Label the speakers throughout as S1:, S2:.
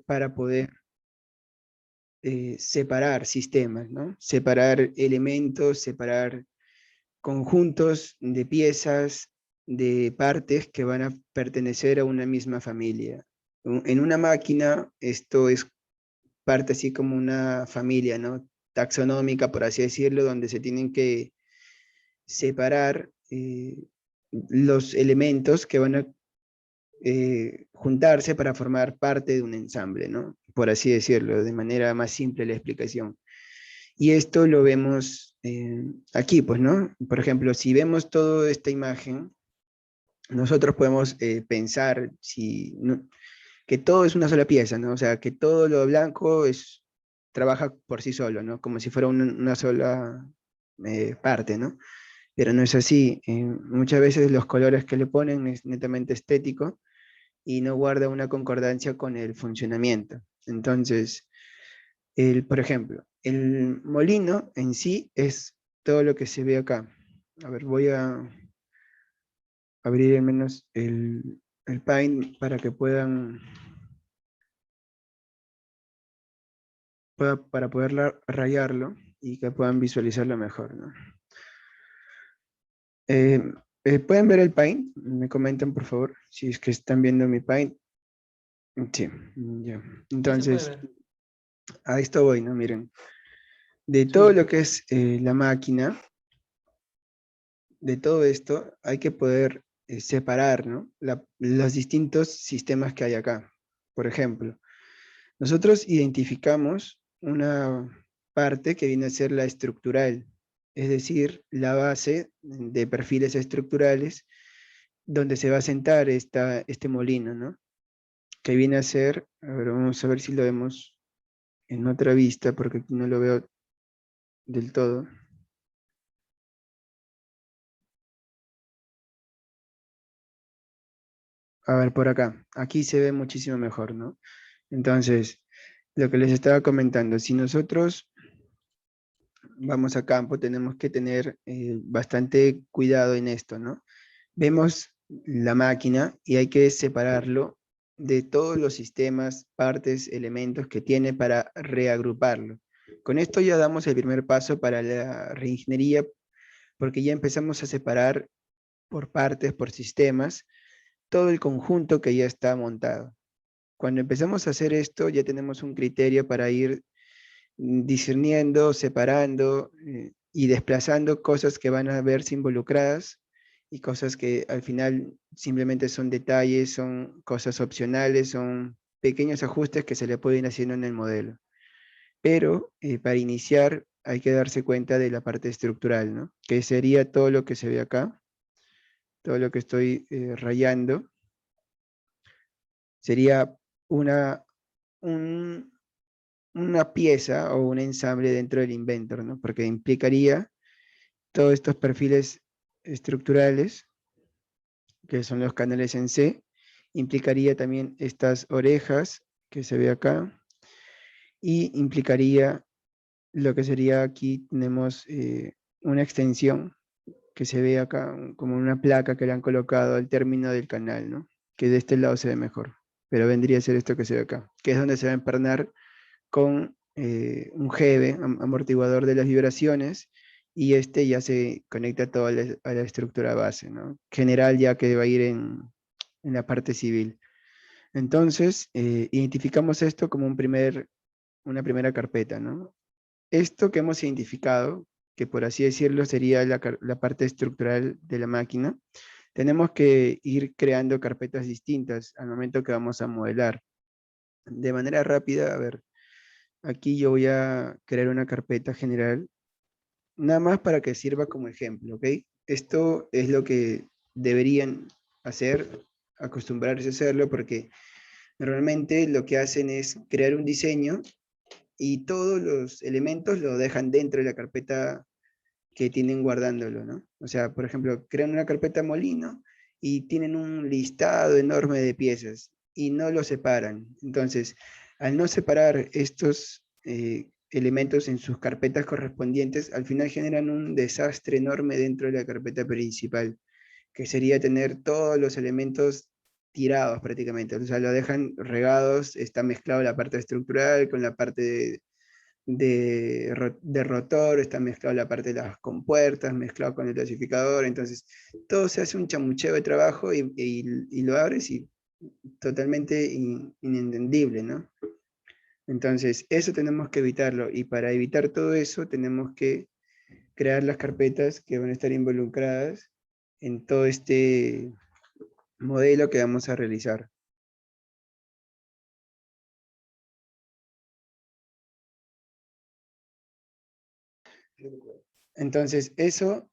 S1: para poder separar sistemas, ¿no? Separar elementos, separar conjuntos de piezas, de partes que van a pertenecer a una misma familia. En una máquina esto es parte así como una familia, ¿no? Taxonómica, por así decirlo, donde se tienen que separar los elementos que van a juntarse para formar parte de un ensamble, ¿no? Por así decirlo, de manera más simple la explicación. Y esto lo vemos aquí, pues, ¿no? Por ejemplo, si vemos toda esta imagen, nosotros podemos pensar si, no, que todo es una sola pieza, ¿no? O sea, que todo lo blanco trabaja por sí solo, ¿no? Como si fuera una sola parte, ¿no? Pero no es así. Muchas veces los colores que le ponen es netamente estético y no guarda una concordancia con el funcionamiento. Entonces, por ejemplo, el molino en sí es todo lo que se ve acá. A ver, voy a abrir al menos el Paint para que para poder rayarlo y que puedan visualizarlo mejor, ¿no? Eh, ¿Pueden ver el Paint? Me comentan, por favor, si es que están viendo mi Paint. Sí, ya.
S2: Sí, se puede
S1: Entonces,
S2: ver.
S1: a esto voy, ¿no? Miren, de todo
S2: Sí,
S1: lo que es la máquina, de todo esto hay que poder separar, ¿no? Los distintos sistemas que hay acá. Por ejemplo, nosotros identificamos una parte que viene a ser la estructural, es decir, la base de perfiles estructurales donde se va a sentar este molino, ¿no? Que viene a ser, a ver, vamos a ver si lo vemos en otra vista, porque aquí no lo veo del todo. A ver, por acá. Aquí se ve muchísimo mejor, ¿no? Entonces, lo que les estaba comentando, si nosotros vamos a campo, tenemos que tener bastante cuidado en esto, ¿no? Vemos la máquina y hay que separarlo de todos los sistemas, partes, elementos que tiene para reagruparlo. Con esto ya damos el primer paso para la reingeniería, porque ya empezamos a separar por partes, por sistemas, todo el conjunto que ya está montado. Cuando empezamos a hacer esto, ya tenemos un criterio para ir discerniendo, separando y desplazando cosas que van a verse involucradas y cosas que al final simplemente son detalles, son cosas opcionales, son pequeños ajustes que se le pueden ir haciendo en el modelo. Pero para iniciar hay que darse cuenta de la parte estructural, ¿no? Que sería todo lo que se ve acá, todo lo que estoy rayando, sería una, un, una pieza o un ensamble dentro del Inventor, ¿no? Porque implicaría todos estos perfiles estructurales, que son los canales en C, implicaría también estas orejas que se ve acá, y implicaría lo que sería aquí, tenemos una extensión que se ve acá como una placa que le han colocado al término del canal, ¿no? Que de este lado se ve mejor, pero vendría a ser esto que se ve acá, que es donde se va a empernar con un GB, amortiguador de las vibraciones, y este ya se conecta todo a la estructura base, ¿no? General ya que va a ir en la parte civil. Entonces, identificamos esto como una primera carpeta, ¿no? Esto que hemos identificado, que por así decirlo sería la parte estructural de la máquina, tenemos que ir creando carpetas distintas al momento que vamos a modelar. De manera rápida, a ver, aquí yo voy a crear una carpeta general, nada más para que sirva como ejemplo, ¿ok? Esto es lo que deberían hacer, acostumbrarse a hacerlo, porque normalmente lo que hacen es crear un diseño y todos los elementos lo dejan dentro de la carpeta que tienen guardándolo, ¿no? O sea, por ejemplo, crean una carpeta molino y tienen un listado enorme de piezas y no lo separan. Entonces, al no separar estos elementos en sus carpetas correspondientes, al final generan un desastre enorme dentro de la carpeta principal, que sería tener todos los elementos tirados prácticamente, o sea, lo dejan regados, está mezclado la parte estructural con la parte de rotor, está mezclado la parte de las compuertas, mezclado con el clasificador, entonces todo se hace un chamucheo de trabajo y lo abres y totalmente inentendible, ¿no? Entonces, eso tenemos que evitarlo y para evitar todo eso tenemos que crear las carpetas que van a estar involucradas en todo este modelo que vamos a realizar. Entonces, eso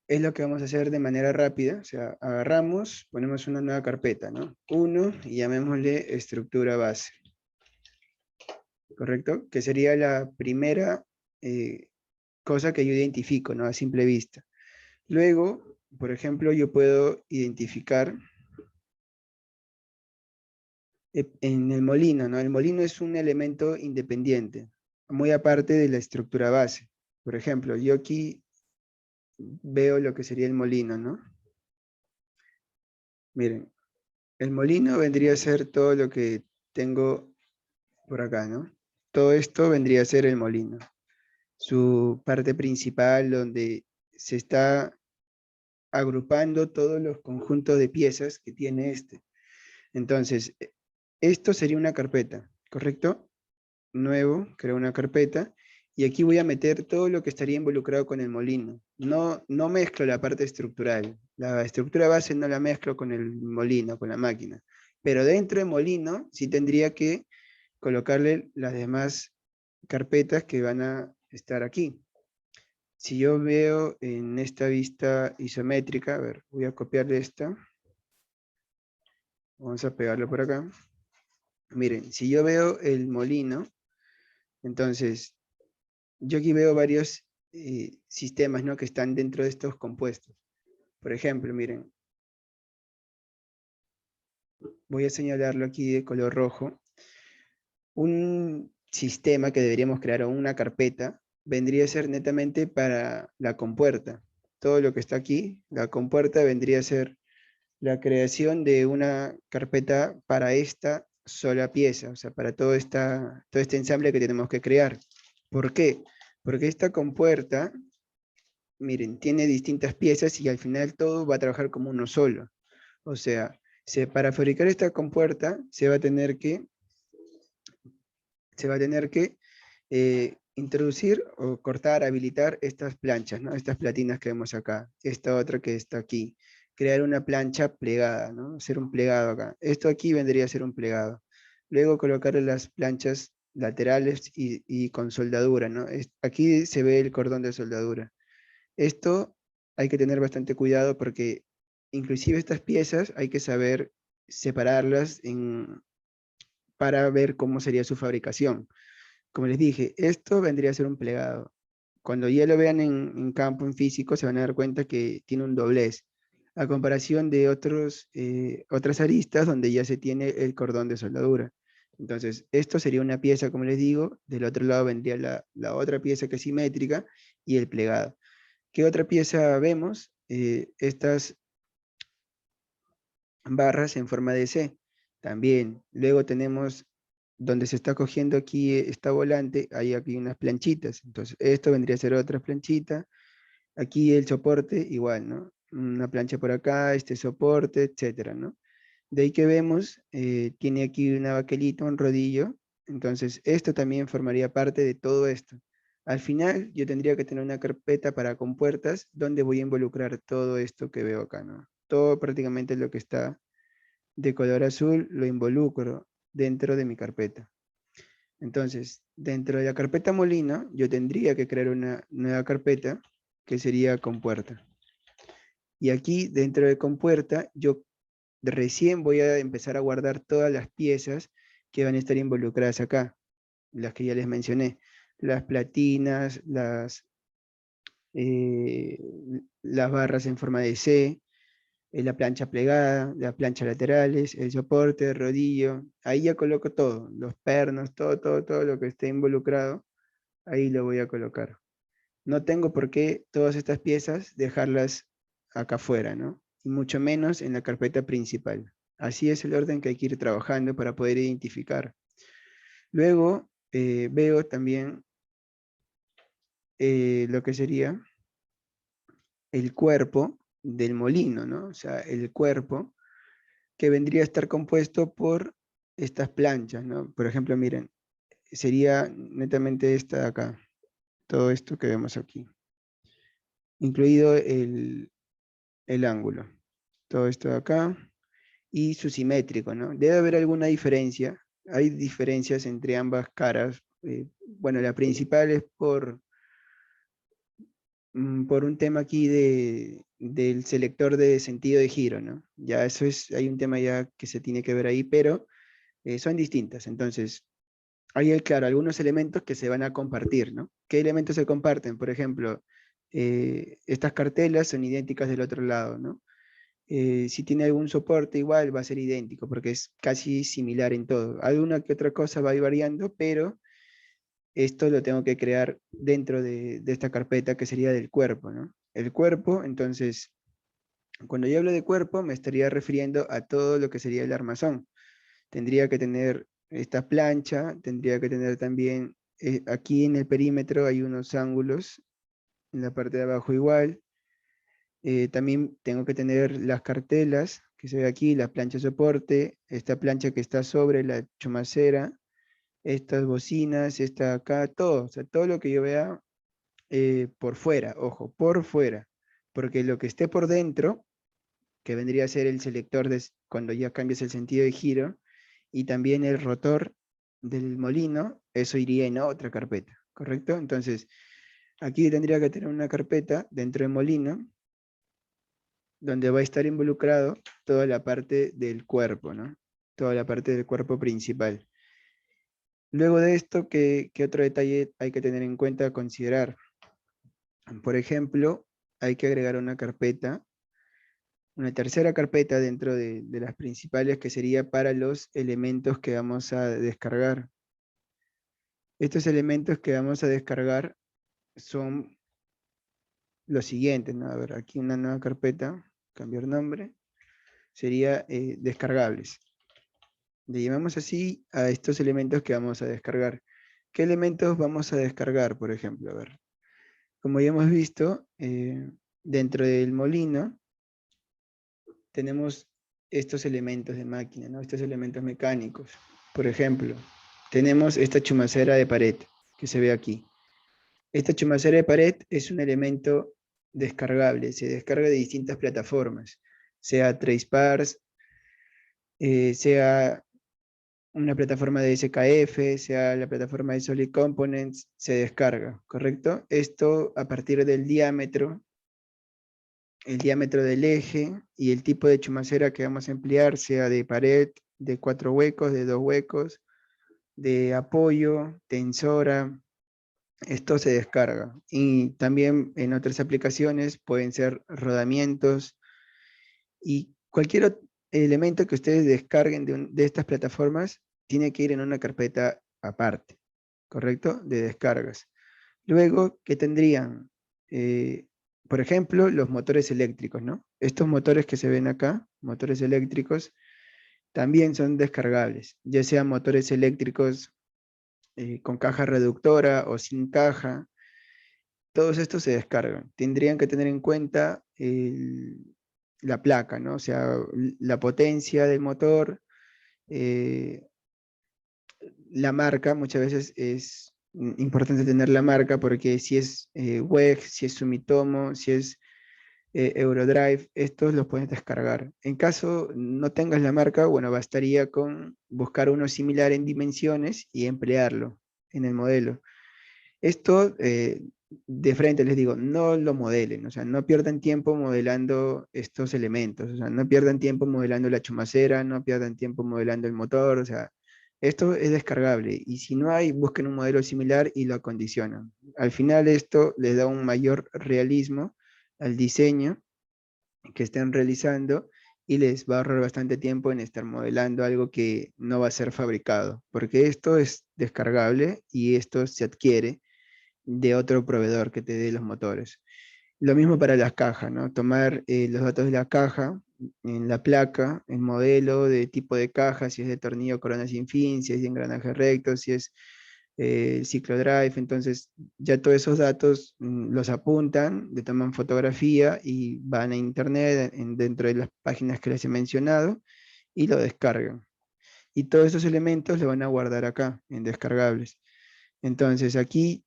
S1: es lo que vamos a hacer de manera rápida. O sea, agarramos, ponemos una nueva carpeta, ¿no? Uno, y llamémosle estructura base, ¿correcto? Que sería la primera cosa que yo identifico, ¿no? A simple vista. Luego, por ejemplo, yo puedo identificar en el molino, ¿no? El molino es un elemento independiente, muy aparte de la estructura base. Por ejemplo, yo aquí veo lo que sería el molino, ¿no? Miren, el molino vendría a ser todo lo que tengo por acá, ¿no? Todo esto vendría a ser el molino. Su parte principal donde se está agrupando todos los conjuntos de piezas que tiene este. Entonces, esto sería una carpeta, ¿correcto? Nuevo, creo una carpeta, y aquí voy a meter todo lo que estaría involucrado con el molino. No mezclo la parte estructural. La estructura base no la mezclo con el molino, con la máquina. Pero dentro del molino sí tendría que colocarle las demás carpetas que van a estar aquí. Si yo veo en esta vista isométrica, a ver, voy a copiarle esta. Vamos a pegarlo por acá. Miren, si yo veo el molino, entonces yo aquí veo varios sistemas, ¿no? Que están dentro de estos compuestos. Por ejemplo, miren, voy a señalarlo aquí de color rojo. Un sistema que deberíamos crear o una carpeta vendría a ser netamente para la compuerta. Todo lo que está aquí, la compuerta vendría a ser la creación de una carpeta para esta sola pieza, o sea, para todo este ensamble que tenemos que crear. ¿Por qué? Porque esta compuerta, miren, tiene distintas piezas y al final todo va a trabajar como uno solo. O sea, para fabricar esta compuerta se va a tener que introducir o cortar, habilitar estas planchas, ¿no? Estas platinas que vemos acá, esta otra que está aquí. Crear una plancha plegada, ¿no? Hacer un plegado acá. Esto aquí vendría a ser un plegado. Luego colocar las planchas laterales y con soldadura, ¿no? Aquí se ve el cordón de soldadura. Esto hay que tener bastante cuidado porque inclusive estas piezas hay que saber separarlas para ver cómo sería su fabricación. Como les dije, esto vendría a ser un plegado. Cuando ya lo vean en campo, en físico, se van a dar cuenta que tiene un doblez, a comparación de otras aristas donde ya se tiene el cordón de soldadura. Entonces, esto sería una pieza, como les digo, del otro lado vendría la otra pieza que es simétrica y el plegado. ¿Qué otra pieza vemos? Estas barras en forma de C. También, luego tenemos donde se está cogiendo aquí esta volante, hay aquí unas planchitas. Entonces, esto vendría a ser otra planchita. Aquí el soporte, igual, ¿no? Una plancha por acá, este soporte, etcétera, ¿no? De ahí que vemos, tiene aquí una baquelita, un rodillo. Entonces, esto también formaría parte de todo esto. Al final, yo tendría que tener una carpeta para compuertas donde voy a involucrar todo esto que veo acá, ¿no? Todo prácticamente lo que está de color azul lo involucro dentro de mi carpeta. Entonces, dentro de la carpeta molino, yo tendría que crear una nueva carpeta que sería compuerta. Y aquí, dentro de compuerta, yo recién voy a empezar a guardar todas las piezas que van a estar involucradas acá, las que ya les mencioné. Las platinas, eh, las barras en forma de C, la plancha plegada, las planchas laterales, el soporte, el rodillo. Ahí ya coloco todo, los pernos, todo lo que esté involucrado, ahí lo voy a colocar. No tengo por qué todas estas piezas dejarlas acá afuera, ¿no? Y mucho menos en la carpeta principal. Así es el orden que hay que ir trabajando para poder identificar. Luego veo también lo que sería el cuerpo del molino, ¿no? O sea, el cuerpo que vendría a estar compuesto por estas planchas, ¿no? Por ejemplo, miren, sería netamente esta de acá, todo esto que vemos aquí, incluido el ángulo, todo esto de acá, y su simétrico, ¿no? Debe haber alguna diferencia, hay diferencias entre ambas caras, bueno, la principal es por un tema aquí del selector de sentido de giro, ¿no? Ya eso es, hay un tema ya que se tiene que ver ahí, pero son distintas. Entonces, hay, claro, algunos elementos que se van a compartir, ¿no? ¿Qué elementos se comparten? Por ejemplo, estas cartelas son idénticas del otro lado, ¿no? Si tiene algún soporte igual va a ser idéntico porque es casi similar en todo. Alguna que otra cosa va a ir variando, pero esto lo tengo que crear dentro de esta carpeta que sería del cuerpo, ¿no? El cuerpo, entonces, cuando yo hablo de cuerpo, me estaría refiriendo a todo lo que sería el armazón. Tendría que tener esta plancha, tendría que tener también, aquí en el perímetro hay unos ángulos, en la parte de abajo igual. También tengo que tener las cartelas, que se ve aquí, la plancha soporte, esta plancha que está sobre la chumacera, estas bocinas, esta acá, todo, o sea, todo lo que yo vea por fuera, ojo, por fuera, porque lo que esté por dentro, que vendría a ser el selector cuando ya cambies el sentido de giro, y también el rotor del molino, eso iría en otra carpeta, ¿correcto? Entonces, aquí tendría que tener una carpeta dentro del molino, donde va a estar involucrado toda la parte del cuerpo, ¿no? Toda la parte del cuerpo principal. Luego de esto, ¿qué otro detalle hay que tener en cuenta, considerar? Por ejemplo, hay que agregar una carpeta, una tercera carpeta dentro de las principales que sería para los elementos que vamos a descargar. Estos elementos que vamos a descargar son los siguientes, ¿no? A ver, aquí una nueva carpeta, cambiar nombre, sería descargables. Le llamamos así a estos elementos que vamos a descargar. ¿Qué elementos vamos a descargar, por ejemplo? A ver, como ya hemos visto, dentro del molino tenemos estos elementos de máquina, ¿no? Estos elementos mecánicos. Por ejemplo, tenemos esta chumacera de pared que se ve aquí. Esta chumacera de pared es un elemento descargable, se descarga de distintas plataformas, sea Tracepars, sea una plataforma de SKF, sea la plataforma de Solid Components, se descarga, ¿correcto? Esto a partir del diámetro, el diámetro del eje y el tipo de chumacera que vamos a emplear, sea de pared, de 4 huecos, de 2 huecos, de apoyo, tensora, esto se descarga. Y también en otras aplicaciones pueden ser rodamientos y cualquier elemento que ustedes descarguen de estas plataformas tiene que ir en una carpeta aparte, ¿correcto? De descargas. Luego, ¿qué tendrían? Por ejemplo, los motores eléctricos, ¿no? Estos motores que se ven acá, motores eléctricos, también son descargables, ya sean motores eléctricos con caja reductora o sin caja, todos estos se descargan. Tendrían que tener en cuenta la placa, ¿no? O sea, la potencia del motor, eh, la marca, muchas veces es importante tener la marca porque si es WEG, si es Sumitomo, si es Eurodrive, estos los puedes descargar. En caso no tengas la marca, bueno, bastaría con buscar uno similar en dimensiones y emplearlo en el modelo. Esto, de frente les digo, no lo modelen, o sea, no pierdan tiempo modelando estos elementos, o sea, no pierdan tiempo modelando la chumacera, no pierdan tiempo modelando el motor, o sea, esto es descargable y si no hay, busquen un modelo similar y lo acondicionan. Al final esto les da un mayor realismo al diseño que estén realizando y les va a ahorrar bastante tiempo en estar modelando algo que no va a ser fabricado, porque esto es descargable y esto se adquiere de otro proveedor que te dé los motores. Lo mismo para las cajas, ¿no? Tomar los datos de la caja, en la placa, el modelo de tipo de caja, si es de tornillo corona sin fin, si es de engranaje recto, si es ciclo drive. Entonces ya todos esos datos los apuntan, le toman fotografía y van a internet dentro de las páginas que les he mencionado y lo descargan. Y todos esos elementos lo van a guardar acá en descargables. Entonces aquí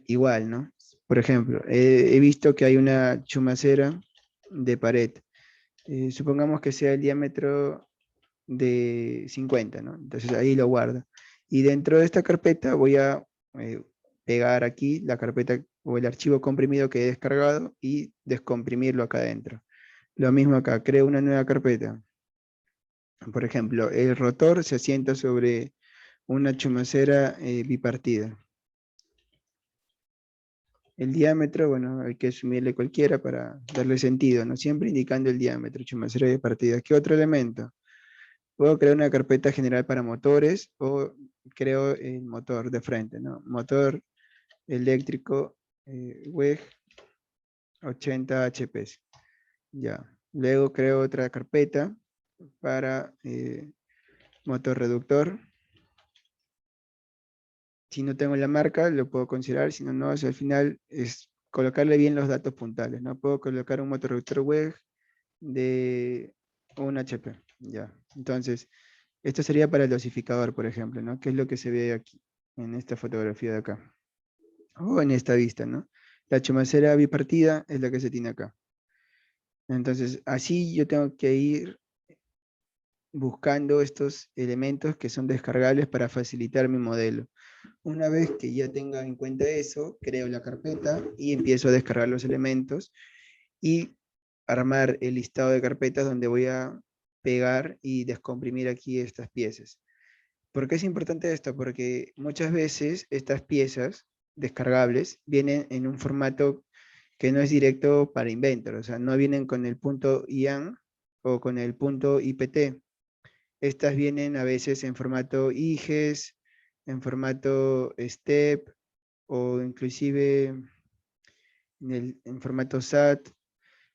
S1: igual, ¿no? Por ejemplo, he visto que hay una chumacera de pared. Supongamos que sea el diámetro de 50, ¿no? Entonces ahí lo guardo. Y dentro de esta carpeta voy a eh, pegar aquí la carpeta o el archivo comprimido que he descargado y descomprimirlo acá adentro. Lo mismo acá, creo una nueva carpeta. Por ejemplo, el rotor se asienta sobre una chumacera bipartida. El diámetro, bueno, hay que asumirle cualquiera para darle sentido, ¿no? Siempre indicando el diámetro, chumacera bipartida. ¿Qué otro elemento? Puedo crear una carpeta general para motores o creo el motor de frente, ¿no? Motor eléctrico WEG 80 HP. Ya. Luego creo otra carpeta para motor reductor. Si no tengo la marca, lo puedo considerar, si no, no, al final es colocarle bien los datos puntales, ¿no? Puedo colocar un motor reductor WEG de 1 HP, ya. Entonces, esto sería para el dosificador, por ejemplo, ¿no? Que es lo que se ve aquí, en esta fotografía de acá, o en esta vista, ¿no? La chumacera bipartida es la que se tiene acá. Entonces, así yo tengo que ir buscando estos elementos que son descargables para facilitar mi modelo. Una vez que ya tenga en cuenta eso, creo la carpeta y empiezo a descargar los elementos y armar el listado de carpetas donde voy a pegar y descomprimir aquí estas piezas. ¿Por qué es importante esto? Porque muchas veces estas piezas descargables vienen en un formato que no es directo para Inventor, o sea, no vienen con el punto IAN o con el punto IPT. Estas vienen a veces en formato IGES, en formato STEP o inclusive en formato SAT.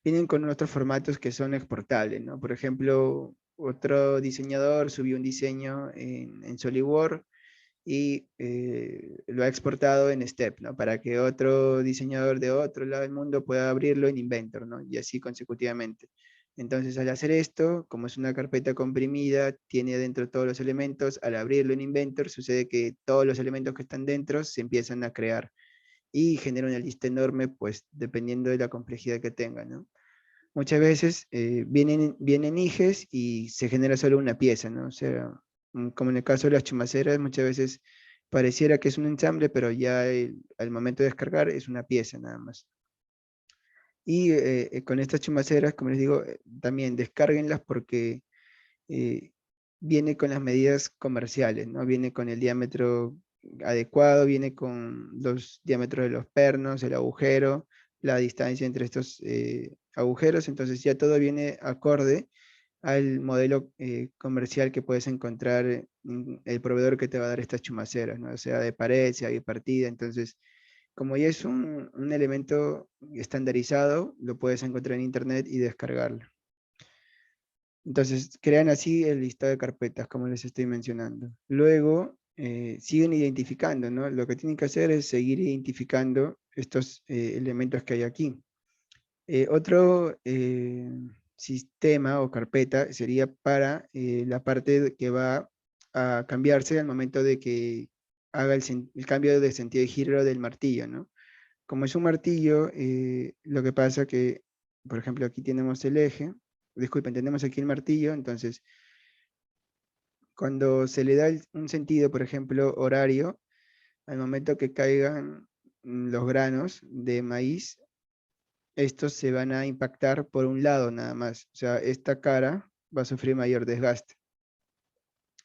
S1: Vienen con otros formatos que son exportables, ¿no? Por ejemplo, otro diseñador subió un diseño en SolidWorks y lo ha exportado en STEP, ¿no? Para que otro diseñador de otro lado del mundo pueda abrirlo en Inventor, ¿no? Y así consecutivamente. Entonces, al hacer esto, como es una carpeta comprimida, tiene dentro todos los elementos, al abrirlo en Inventor, sucede que todos los elementos que están dentro se empiezan a crear y genera una lista enorme, pues, dependiendo de la complejidad que tenga, ¿no? Muchas veces vienen hijes y se genera solo una pieza, ¿no? O sea, como en el caso de las chumaceras, muchas veces pareciera que es un ensamble, pero ya al momento de descargar es una pieza nada más. Y con estas chumaceras, como les digo, también descárguenlas porque eh, viene con las medidas comerciales, ¿no? Viene con el diámetro adecuado, viene con los diámetros de los pernos, el agujero, la distancia entre estos agujeros, entonces ya todo viene acorde al modelo comercial que puedes encontrar en el proveedor que te va a dar estas chumaceras, ¿no? Sea de pared, sea de partida, entonces como ya es un elemento estandarizado, lo puedes encontrar en internet y descargarlo. Entonces, crean así el listado de carpetas, como les estoy mencionando. Luego, siguen identificando, ¿no? Lo que tienen que hacer es seguir identificando estos elementos que hay aquí. Otro sistema o carpeta sería para la parte que va a cambiarse al momento de que haga el cambio de sentido de giro del martillo, ¿no? Como es un martillo, lo que pasa que, por ejemplo, aquí tenemos el eje, disculpen, tenemos aquí el martillo, entonces, cuando se le da un sentido, por ejemplo, horario, al momento que caigan los granos de maíz, estos se van a impactar por un lado nada más. O sea, esta cara va a sufrir mayor desgaste.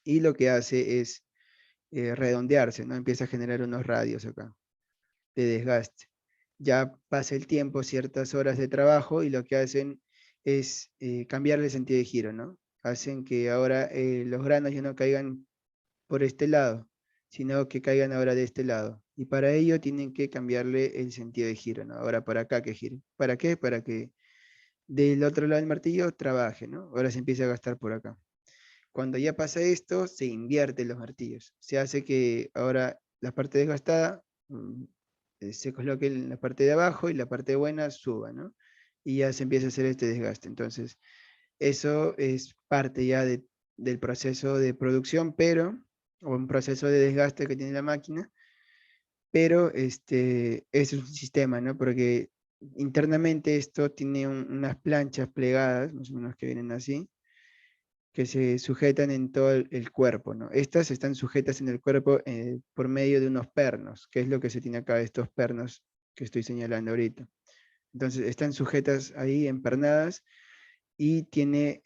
S1: Y lo que hace es redondearse, ¿no? Empieza a generar unos radios acá de desgaste. Ya pasa el tiempo, ciertas horas de trabajo, y lo que hacen es cambiarle el sentido de giro, ¿no? Hacen que ahora los granos ya no caigan por este lado, sino que caigan ahora de este lado. Y para ello tienen que cambiarle el sentido de giro, ¿no? Ahora para acá que gire. ¿Para qué? Para que del otro lado del martillo trabaje, ¿no? Ahora se empieza a gastar por acá. Cuando ya pasa esto, se invierten los martillos. Se hace que ahora la parte desgastada se coloque en la parte de abajo y la parte buena suba, ¿no? Y ya se empieza a hacer este desgaste. Entonces, eso es parte ya del proceso de producción, pero, o un proceso de desgaste que tiene la máquina, pero es un sistema, ¿no? Porque internamente esto tiene unas planchas plegadas, más o menos que vienen así, que se sujetan en todo el cuerpo, ¿no? Estas están sujetas en el cuerpo por medio de unos pernos, que es lo que se tiene acá, estos pernos que estoy señalando ahorita. Entonces, están sujetas ahí, empernadas, y tiene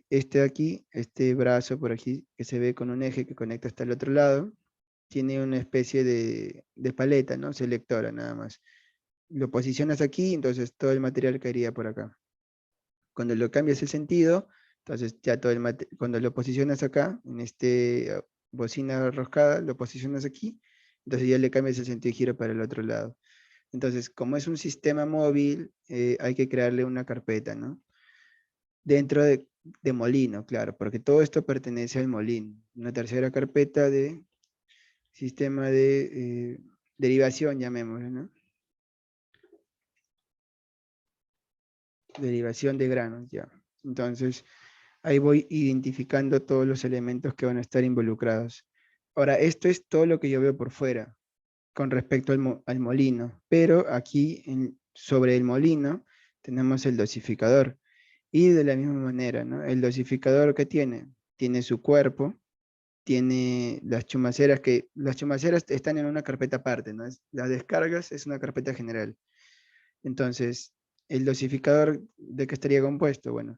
S1: este de aquí, este brazo por aquí, que se ve con un eje que conecta hasta el otro lado, tiene una especie de paleta, ¿no? Selectora nada más. Lo posicionas aquí, entonces todo el material caería por acá. Cuando lo cambias el sentido, entonces ya todo cuando lo posicionas acá, en este bocina roscada, lo posicionas aquí, entonces ya le cambias el sentido de giro para el otro lado. Entonces, como es un sistema móvil, hay que crearle una carpeta, ¿no? Dentro de molino, claro, porque todo esto pertenece al molino. Una tercera carpeta de sistema de derivación, llamémoslo, ¿no? Derivación de granos, ya. Entonces, ahí voy identificando todos los elementos que van a estar involucrados. Ahora, esto es todo lo que yo veo por fuera con respecto al molino, pero aquí sobre el molino tenemos el dosificador. Y de la misma manera, ¿no? El dosificador que tiene su cuerpo, tiene las chumaceras, que las chumaceras están en una carpeta aparte, ¿no? Las descargas es una carpeta general. Entonces, el dosificador, ¿de qué estaría compuesto? Bueno,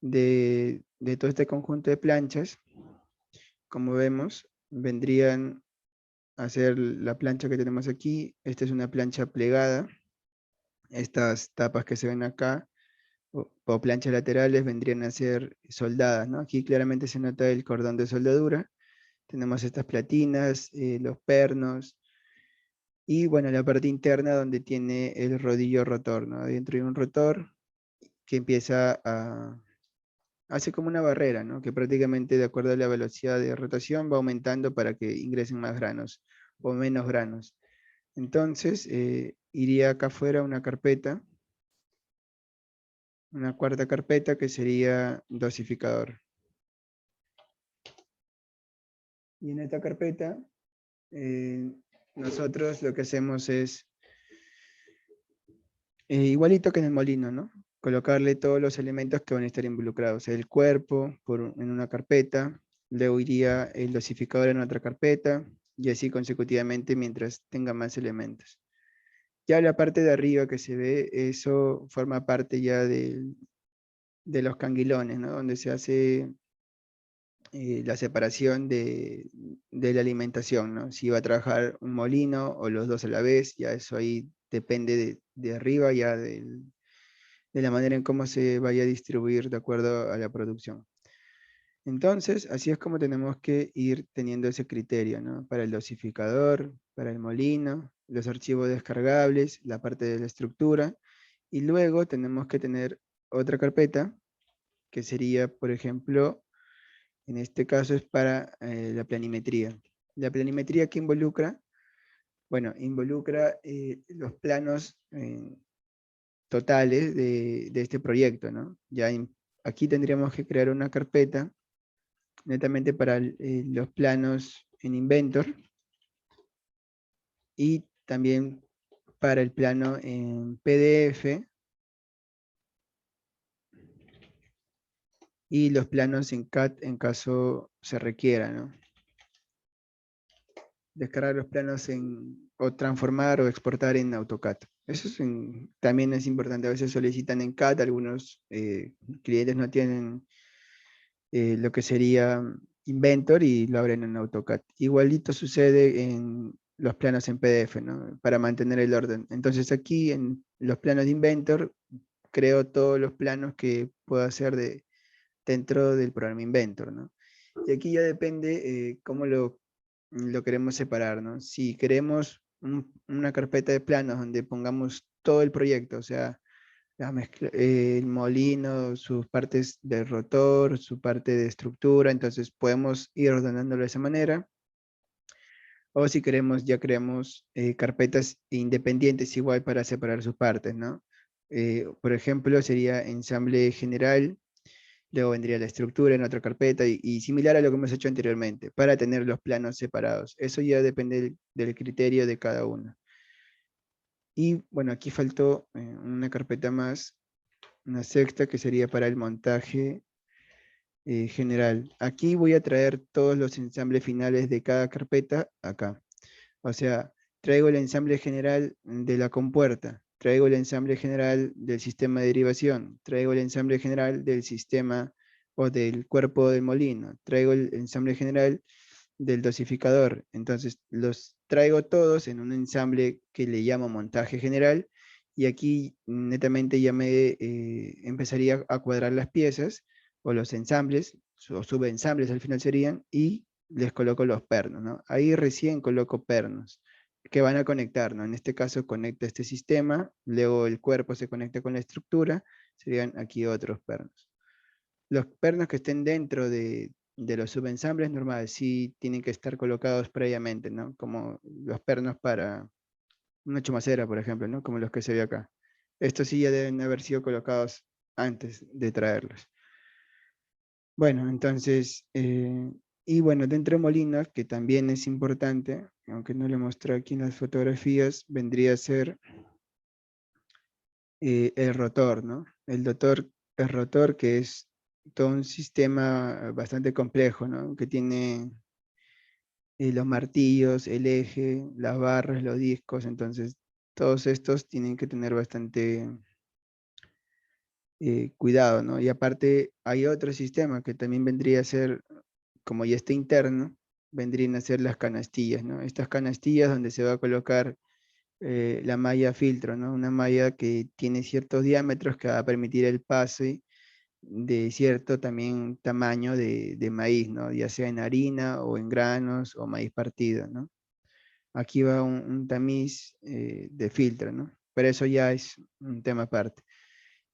S1: de todo este conjunto de planchas, como vemos, vendrían a ser la plancha que tenemos aquí. Esta es una plancha plegada. Estas tapas que se ven acá, o planchas laterales, vendrían a ser soldadas, ¿no? Aquí claramente se nota el cordón de soldadura. Tenemos estas platinas, los pernos, y bueno, la parte interna donde tiene el rodillo rotor, ¿no? Dentro hay un rotor que empieza hace como una barrera, ¿no? Que prácticamente de acuerdo a la velocidad de rotación va aumentando para que ingresen más granos o menos granos. Entonces, iría acá afuera una cuarta carpeta que sería dosificador. Y en esta carpeta, eh, nosotros lo que hacemos es igualito que en el molino, ¿no? Colocarle todos los elementos que van a estar involucrados. El cuerpo en una carpeta, luego iría el dosificador en otra carpeta, y así consecutivamente mientras tenga más elementos. Ya la parte de arriba que se ve, eso forma parte ya de los canguilones, ¿no? Donde se hace la separación de la alimentación, ¿no? Si va a trabajar un molino o los dos a la vez, ya eso ahí depende de arriba, ya de la manera en cómo se vaya a distribuir de acuerdo a la producción. Entonces, así es como tenemos que ir teniendo ese criterio, ¿no? Para el dosificador, para el molino, los archivos descargables, la parte de la estructura, y luego tenemos que tener otra carpeta que sería, por ejemplo, en este caso es para la planimetría. La planimetría que involucra, bueno, involucra los planos totales de este proyecto, ¿no? Aquí tendríamos que crear una carpeta netamente para los planos en Inventor y también para el plano en PDF y los planos en CAD en caso se requiera, ¿no? Descargar los planos o transformar o exportar en AutoCAD. Eso también es importante. A veces solicitan en CAD, algunos clientes no tienen lo que sería Inventor y lo abren en AutoCAD. Igualito sucede en los planos en PDF, ¿no? Para mantener el orden. Entonces aquí en los planos de Inventor creo todos los planos que puedo hacer dentro del programa Inventor, ¿no? Y aquí ya depende cómo lo queremos separar, ¿no? Si queremos una carpeta de planos donde pongamos todo el proyecto, o sea, el molino, sus partes del rotor, su parte de estructura, entonces podemos ir ordenándolo de esa manera. O si queremos, ya creamos carpetas independientes igual para separar sus partes, ¿no? Por ejemplo, sería ensamble general, luego vendría la estructura en otra carpeta y similar a lo que hemos hecho anteriormente, para tener los planos separados. Eso ya depende del criterio de cada uno. Y bueno, aquí faltó una carpeta más, una sexta, que sería para el montaje general. Aquí voy a traer todos los ensambles finales de cada carpeta acá. O sea, traigo el ensamble general de la compuerta, traigo el ensamble general del sistema de derivación, traigo el ensamble general del sistema o del cuerpo del molino, traigo el ensamble general del dosificador. Entonces, los traigo todos en un ensamble que le llamo montaje general y aquí netamente ya me empezaría a cuadrar las piezas o los ensambles o subensambles al final serían y les coloco los pernos, ¿no? Ahí recién coloco pernos que van a conectar, ¿no? En este caso conecta este sistema, luego el cuerpo se conecta con la estructura, serían aquí otros pernos. Los pernos que estén dentro de los subensambles normales sí tienen que estar colocados previamente, ¿no? Como los pernos para una chumacera, por ejemplo, ¿no? Como los que se ve acá. Estos sí ya deben haber sido colocados antes de traerlos. Bueno, entonces, y bueno, dentro de molinos, que también es importante, aunque no lo mostré aquí en las fotografías, vendría a ser el rotor, ¿no? El rotor que es todo un sistema bastante complejo, ¿no? Que tiene los martillos, el eje, las barras, los discos, entonces todos estos tienen que tener bastante cuidado, ¿no? Y aparte hay otro sistema que también vendría a ser, como ya está interno, vendrían a ser las canastillas, ¿no? Estas canastillas donde se va a colocar la malla filtro, ¿no? Una malla que tiene ciertos diámetros que va a permitir el pase de cierto también tamaño de maíz, ¿no? Ya sea en harina o en granos o maíz partido, ¿no? Aquí va un tamiz de filtro, ¿no? Pero eso ya es un tema aparte.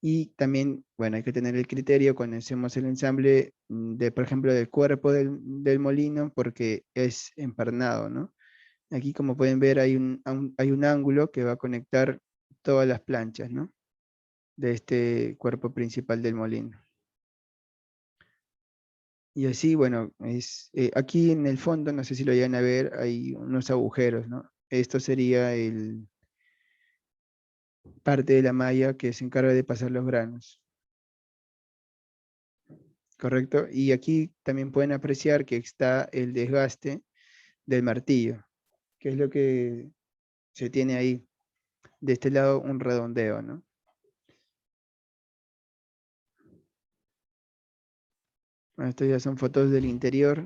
S1: Y también, bueno, hay que tener el criterio cuando hacemos el ensamble de, por ejemplo, del cuerpo del molino, porque es empernado, ¿no? Aquí, como pueden ver, hay un ángulo que va a conectar todas las planchas, ¿no? De este cuerpo principal del molino. Y así, bueno, aquí en el fondo, no sé si lo llegan a ver, hay unos agujeros, ¿no? Esto sería parte de la malla que se encarga de pasar los granos, ¿correcto? Y aquí también pueden apreciar que está el desgaste del martillo, que es lo que se tiene ahí. De este lado un redondeo, ¿no? Bueno, estas ya son fotos del interior.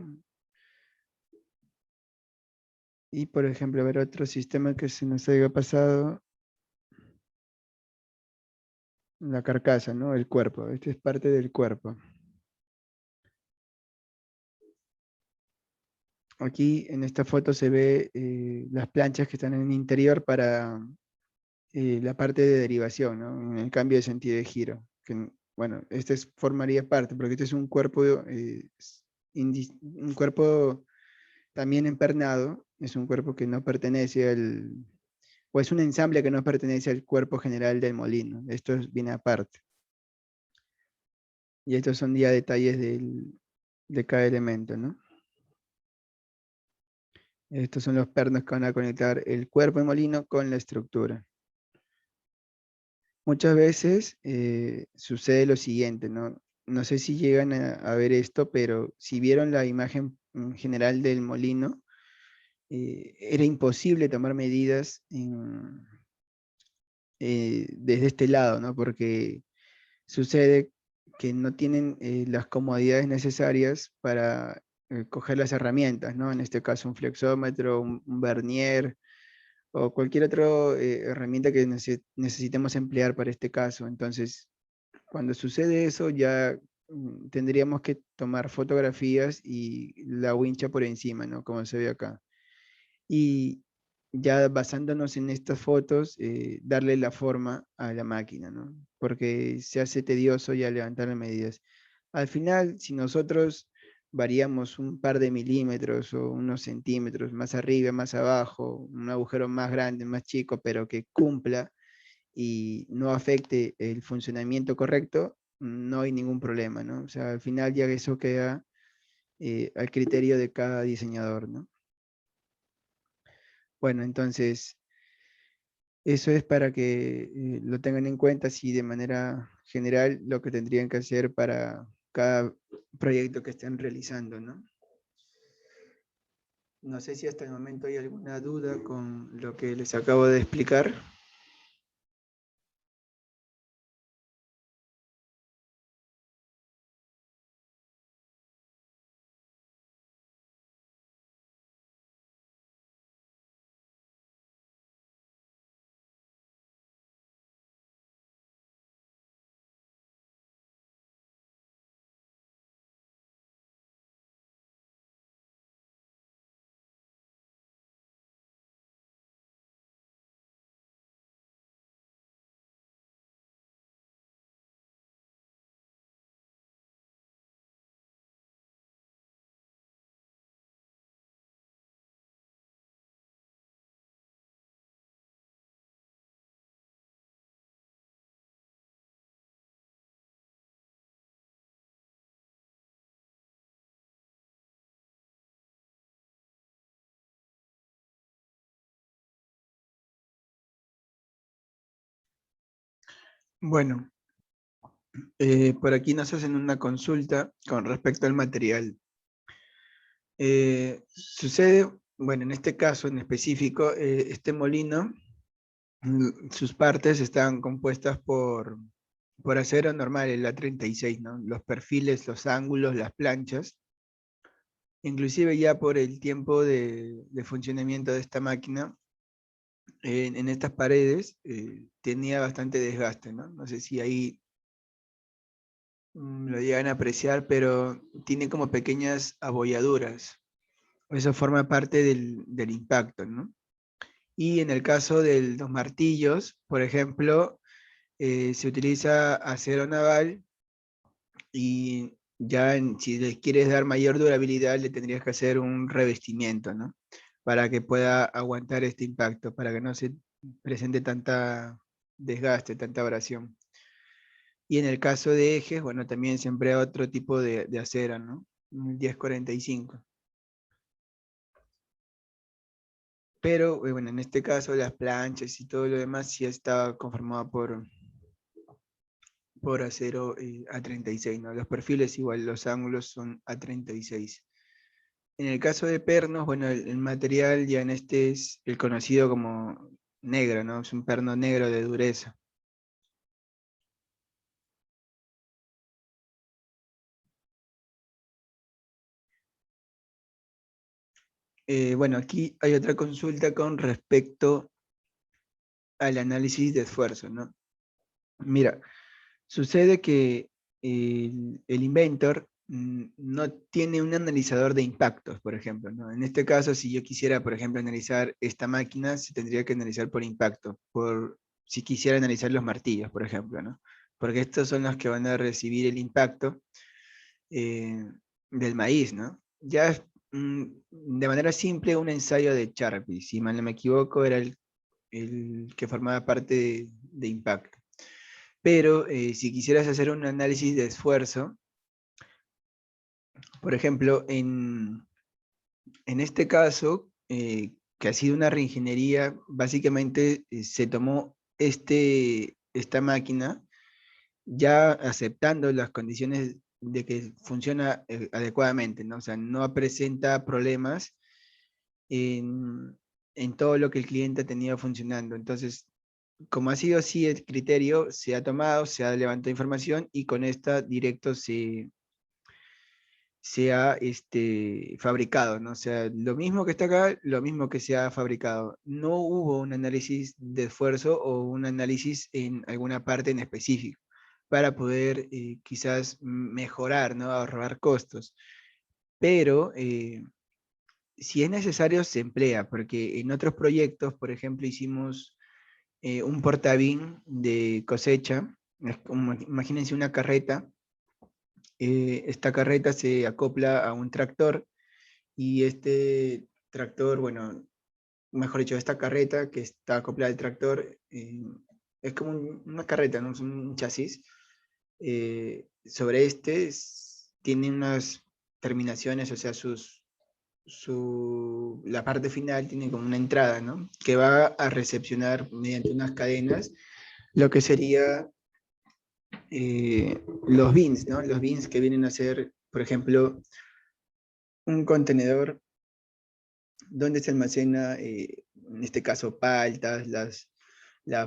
S1: Y por ejemplo, a ver otro sistema que se nos haya pasado, la carcasa, ¿no? El cuerpo. Este es parte del cuerpo. Aquí en esta foto se ve las planchas que están en el interior para la parte de derivación, ¿no? En el cambio de sentido de giro. Que, bueno, formaría parte, porque este es un cuerpo, un cuerpo también empernado, es un cuerpo que no pertenece o es un ensamble que no pertenece al cuerpo general del molino. Esto viene aparte. Y estos son ya detalles de cada elemento, ¿no? Estos son los pernos que van a conectar el cuerpo del molino con la estructura. Muchas veces sucede lo siguiente, ¿no? No sé si llegan a ver esto, pero si vieron la imagen general del molino, era imposible tomar medidas desde este lado, ¿no? Porque sucede que no tienen las comodidades necesarias para coger las herramientas, ¿no? En este caso un flexómetro, un vernier o cualquier otra herramienta que necesitemos emplear para este caso. Entonces, cuando sucede eso, ya tendríamos que tomar fotografías y la wincha por encima, ¿no? Como se ve acá. Y ya basándonos en estas fotos, darle la forma a la máquina, ¿no? Porque se hace tedioso ya levantar las medidas. Al final, si nosotros variamos un par de milímetros o unos centímetros más arriba, más abajo, un agujero más grande, más chico, pero que cumpla y no afecte el funcionamiento correcto, no hay ningún problema, ¿no? O sea, al final ya eso queda al criterio de cada diseñador, ¿no? Bueno, entonces, eso es para que lo tengan en cuenta, así de manera general, lo que tendrían que hacer para cada proyecto que estén realizando, ¿no? No sé si hasta el momento hay alguna duda con lo que les acabo de explicar. Bueno, por aquí nos hacen una consulta con respecto al material. Sucede, bueno, en este caso en específico, este molino, sus partes están compuestas por acero normal, el A36, ¿no? Los perfiles, los ángulos, las planchas, inclusive ya por el tiempo de funcionamiento de esta máquina, en estas paredes tenía bastante desgaste, ¿no? No sé si ahí lo llegan a apreciar, pero tiene como pequeñas abolladuras. Eso forma parte del impacto, ¿no? Y en el caso de los martillos, por ejemplo, se utiliza acero naval y ya si le quieres dar mayor durabilidad, le tendrías que hacer un revestimiento, ¿no? Para que pueda aguantar este impacto, para que no se presente tanta desgaste, tanta abrasión. Y en el caso de ejes, bueno, también se emplea otro tipo de acera, ¿no? Un 1045. Pero, bueno, en este caso las planchas y todo lo demás sí está conformado por acero A36, ¿no? Los perfiles igual, los ángulos son A36. En el caso de pernos, bueno, el material ya en este es el conocido como negro, ¿no? Es un perno negro de dureza. Bueno, aquí hay otra consulta con respecto al análisis de esfuerzo, ¿no? Mira, sucede que el Inventor no tiene un analizador de impactos, por ejemplo, ¿no? En este caso, si yo quisiera, por ejemplo, analizar esta máquina, se tendría que analizar por impacto, si quisiera analizar los martillos, por ejemplo, ¿no? Porque estos son los que van a recibir el impacto eh, del maíz, ¿no? Ya es, de manera simple un ensayo de Charpy, si mal no me equivoco, era el que formaba parte de impacto. Pero si quisieras hacer un análisis de esfuerzo, por ejemplo, en este caso, que ha sido una reingeniería, básicamente se tomó esta máquina ya aceptando las condiciones de que funciona adecuadamente, ¿no? O sea, no presenta problemas en todo lo que el cliente ha tenido funcionando. Entonces, como ha sido así el criterio, se ha tomado, se ha levantado información y con esta directo se ha fabricado, ¿no? O sea, lo mismo que está acá, lo mismo que se ha fabricado. No hubo un análisis de esfuerzo o un análisis en alguna parte en específico para poder quizás mejorar, ¿no? Ahorrar costos. Pero si es necesario, se emplea, porque en otros proyectos, por ejemplo, hicimos un portavín de cosecha. Es como, imagínense una carreta. Esta carreta se acopla a un tractor y este tractor, bueno, mejor dicho, esta carreta que está acoplada al tractor, es como una carreta, ¿no? Es un chasis. Sobre este tiene unas terminaciones, o sea, la parte final tiene como una entrada, ¿no? Que va a recepcionar mediante unas cadenas lo que sería los bins, ¿no? Los bins que vienen a ser, por ejemplo, un contenedor donde se almacena, en este caso, paltas, las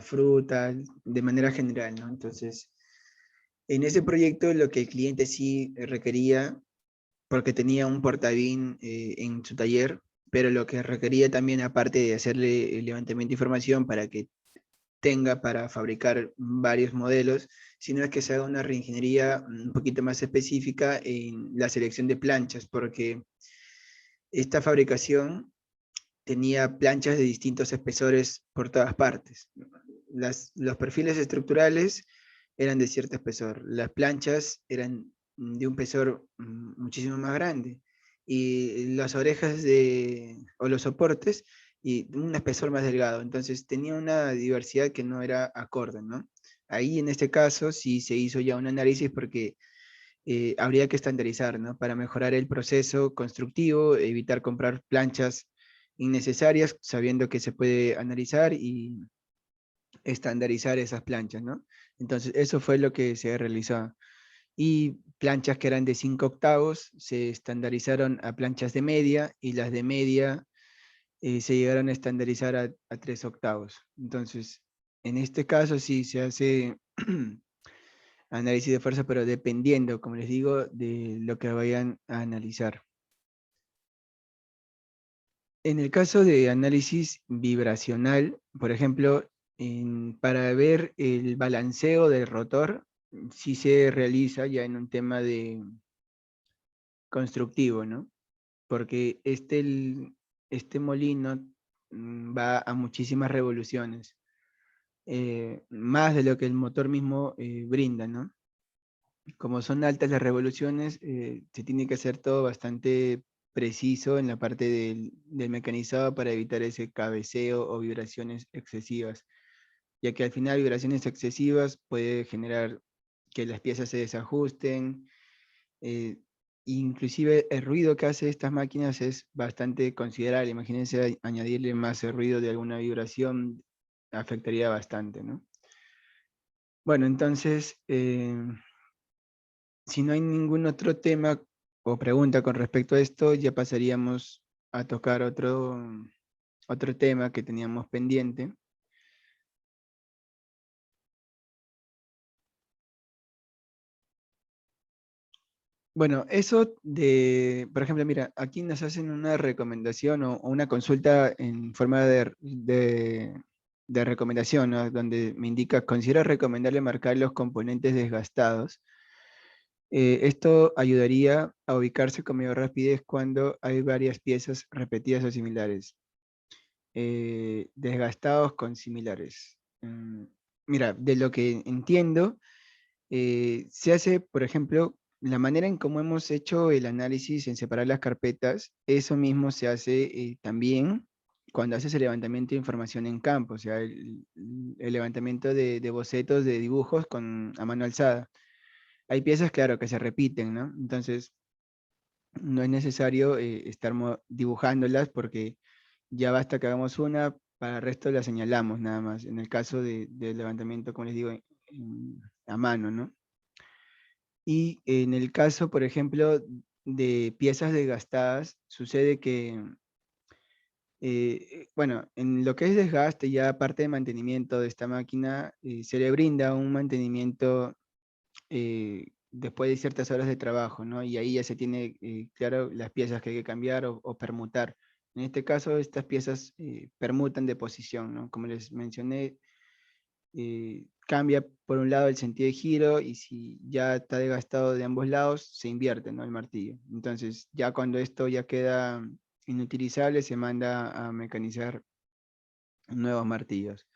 S1: frutas, de manera general, ¿no? Entonces, en ese proyecto lo que el cliente sí requería, porque tenía un portavín en su taller, pero lo que requería también, aparte de hacerle el levantamiento de información para que tenga para fabricar varios modelos, sino es que se haga una reingeniería un poquito más específica en la selección de planchas, porque esta fabricación tenía planchas de distintos espesores por todas partes. Los perfiles estructurales eran de cierto espesor, las planchas eran de un espesor muchísimo más grande, y las orejas o los soportes y un espesor más delgado. Entonces tenía una diversidad que no era acorde, ¿no? Ahí en este caso sí se hizo ya un análisis porque habría que estandarizar, ¿no? Para mejorar el proceso constructivo, evitar comprar planchas innecesarias, sabiendo que se puede analizar y estandarizar esas planchas, ¿no? Entonces, eso fue lo que se realizó. Y planchas que eran de 5 octavos se estandarizaron a planchas de media, y las de media se llegaron a estandarizar a 3 octavos. Entonces, en este caso sí se hace análisis de fuerza, pero dependiendo, como les digo, de lo que vayan a analizar. En el caso de análisis vibracional, por ejemplo, para ver el balanceo del rotor, sí se realiza ya en un tema de constructivo, ¿no? Porque este molino va a muchísimas revoluciones, más de lo que el motor mismo brinda, ¿no? Como son altas las revoluciones, se tiene que hacer todo bastante preciso en la parte del mecanizado para evitar ese cabeceo o vibraciones excesivas, ya que al final vibraciones excesivas puede generar que las piezas se desajusten. eh, Inclusive el ruido que hace estas máquinas es bastante considerable. Imagínense añadirle más el ruido de alguna vibración, afectaría bastante, ¿no? Bueno, entonces, si no hay ningún otro tema o pregunta con respecto a esto, ya pasaríamos a tocar otro tema que teníamos pendiente. Bueno, eso por ejemplo, mira, aquí nos hacen una recomendación o una consulta en forma de recomendación, ¿no? Donde me indica, considera recomendable marcar los componentes desgastados. Esto ayudaría a ubicarse con mayor rapidez cuando hay varias piezas repetidas o similares. Desgastados con similares. Mira, de lo que entiendo, se hace, por ejemplo, la manera en cómo hemos hecho el análisis en separar las carpetas, eso mismo se hace también cuando haces el levantamiento de información en campo, o sea, el levantamiento de bocetos, de dibujos a mano alzada. Hay piezas, claro, que se repiten, ¿no? Entonces, no es necesario estar dibujándolas, porque ya basta que hagamos una, para el resto la señalamos nada más, en el caso del levantamiento, como les digo, a mano, ¿no? Y en el caso, por ejemplo, de piezas desgastadas, sucede que, bueno, en lo que es desgaste, ya aparte de mantenimiento de esta máquina, se le brinda un mantenimiento después de ciertas horas de trabajo, ¿no? Y ahí ya se tiene claro las piezas que hay que cambiar o permutar. En este caso, estas piezas permutan de posición, ¿no? Como les mencioné, cambia por un lado el sentido de giro, y si ya está desgastado de ambos lados, se invierte, ¿no? El martillo. Entonces, ya cuando esto ya queda inutilizable se manda a mecanizar nuevos martillos.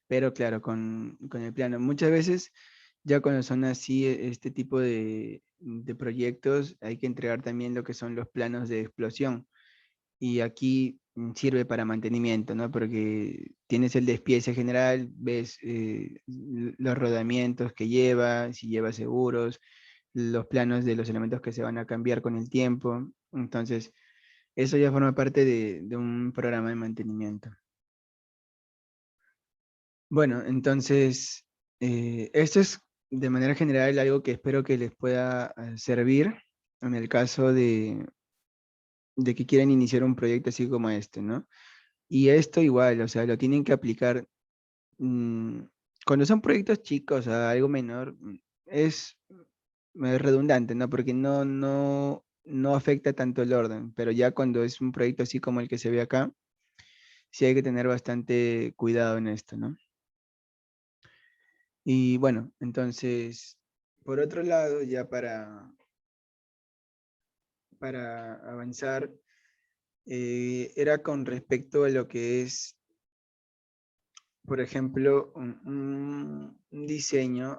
S1: Pero claro, con el plano. Muchas veces, ya cuando son así, este tipo de proyectos, hay que entregar también lo que son los planos de explosión. Y aquí sirve para mantenimiento, ¿no? Porque tienes el despiece general, ves los rodamientos que lleva, si lleva seguros, los planos de los elementos que se van a cambiar con el tiempo. Entonces, eso ya forma parte de un programa de mantenimiento. Bueno, entonces, esto es de manera general algo que espero que les pueda servir en el caso de que quieran iniciar un proyecto así como este, ¿no? Y esto igual, o sea, lo tienen que aplicar mm, cuando son proyectos chicos, o sea, algo menor, es redundante, ¿no? Porque no afecta tanto el orden, pero ya cuando es un proyecto así como el que se ve acá, sí hay que tener bastante cuidado en esto, ¿no? Y bueno, entonces, por otro lado, ya para avanzar, era con respecto a lo que es, por ejemplo, un diseño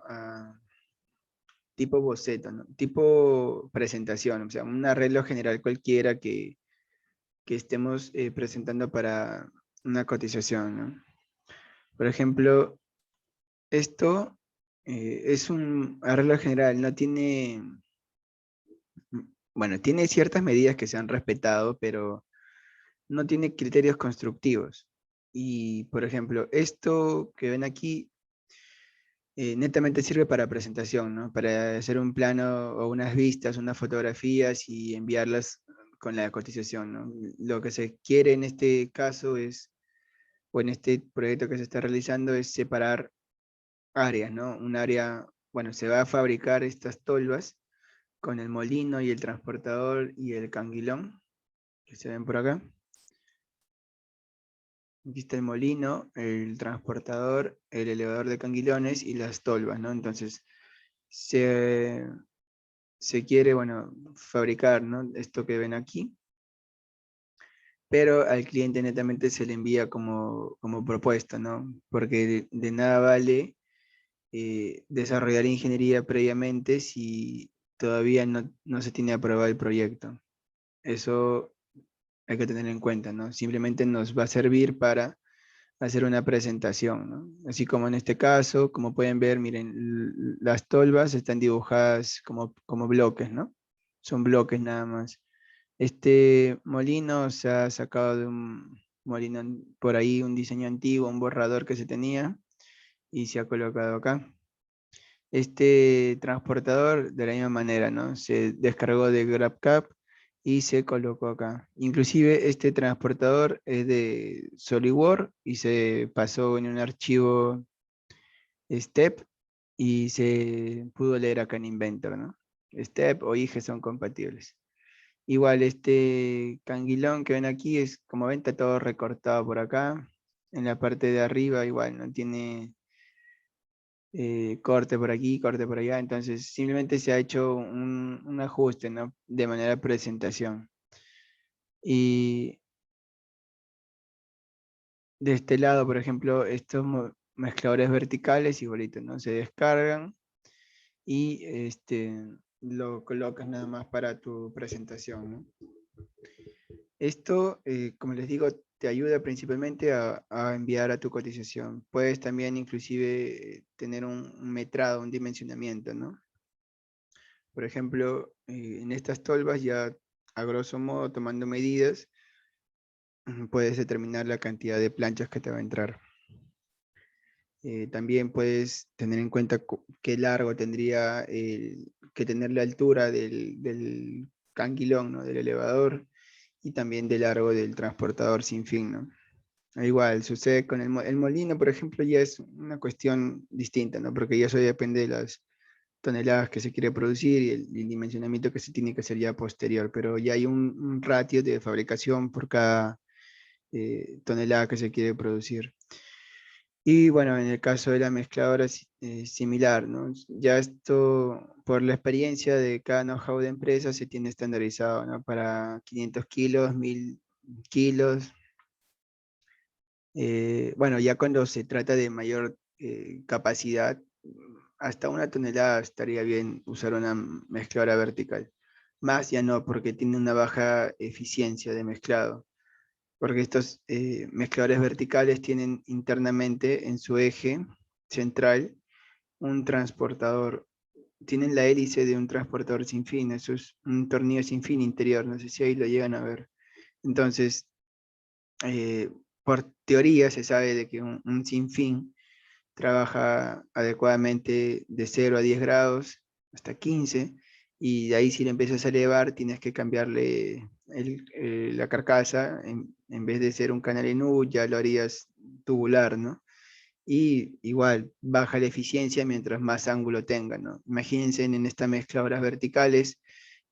S1: tipo boceto, ¿no? Tipo presentación, o sea, un arreglo general cualquiera que estemos presentando para una cotización, ¿no? Por ejemplo, esto es un arreglo general, no tiene, bueno, tiene ciertas medidas que se han respetado, pero no tiene criterios constructivos. Y, por ejemplo, esto que ven aquí netamente sirve para presentación, ¿no? Para hacer un plano o unas vistas, unas fotografías y enviarlas con la cotización, ¿no? Lo que se quiere en este caso es, o en este proyecto que se está realizando, es separar áreas, ¿no? Un área, bueno, se va a fabricar estas tolvas con el molino y el transportador y el canguilón, que se ven por acá. Aquí está el molino, el transportador, el elevador de canguilones y las tolvas, ¿no? Entonces, se, se quiere, bueno, fabricar, ¿no? Esto que ven aquí, pero al cliente netamente se le envía como propuesta, ¿no? Porque de nada vale desarrollar ingeniería previamente si todavía no se tiene aprobado el proyecto. Eso hay que tener en cuenta, ¿no? Simplemente nos va a servir para hacer una presentación, ¿no? Así como en este caso, como pueden ver, miren, las tolvas están dibujadas como bloques, ¿no? Son bloques nada más. Este molino se ha sacado de un molino por ahí, un diseño antiguo, un borrador que se tenía y se ha colocado acá. Este transportador de la misma manera, ¿no? Se descargó de GrabCAD y se colocó acá. Inclusive este transportador es de SolidWorks y se pasó en un archivo STEP y se pudo leer acá en Inventor, ¿no? STEP o IGE son compatibles. Igual este canguilón que ven aquí es, como ven, está todo recortado por acá. En la parte de arriba igual, no tiene corte por aquí, corte por allá. Entonces simplemente se ha hecho un ajuste, ¿no? De manera de presentación. Y de este lado, por ejemplo, estos mezcladores verticales igualitos, ¿no? Se descargan y lo colocas nada más para tu presentación, ¿no? Esto, como les digo, te ayuda principalmente a enviar a tu cotización. Puedes también inclusive tener un metrado, un dimensionamiento, ¿no? Por ejemplo, en estas tolvas ya a grosso modo tomando medidas, puedes determinar la cantidad de planchas que te va a entrar. También puedes tener en cuenta qué largo tendría que tener la altura del canguilón, ¿no? Del elevador y también de largo del transportador sin fin, ¿no? Igual, sucede con el molino, por ejemplo, ya es una cuestión distinta, ¿no? Porque ya eso depende de las toneladas que se quiere producir y el dimensionamiento que se tiene que hacer ya posterior, pero ya hay un ratio de fabricación por cada tonelada que se quiere producir. Y bueno, en el caso de la mezcladora es similar, ¿no? Ya esto, por la experiencia de cada know-how de empresa, se tiene estandarizado, ¿no? Para 500 kilos, 1000 kilos. Bueno, ya cuando se trata de mayor capacidad, hasta 1 tonelada estaría bien usar una mezcladora vertical. Más ya no, porque tiene una baja eficiencia de mezclado. Porque estos mezcladores verticales tienen internamente en su eje central un transportador. Tienen la hélice de un transportador sin fin, eso es un tornillo sin fin interior, no sé si ahí lo llegan a ver. Entonces, por teoría se sabe de que un sinfín trabaja adecuadamente de 0 a 10 grados hasta 15, y de ahí si le empiezas a elevar tienes que cambiarle la carcasa, en vez de ser un canal en U ya lo harías tubular, ¿no? Y igual baja la eficiencia mientras más ángulo tenga, ¿no? Imagínense en esta mezcla horas verticales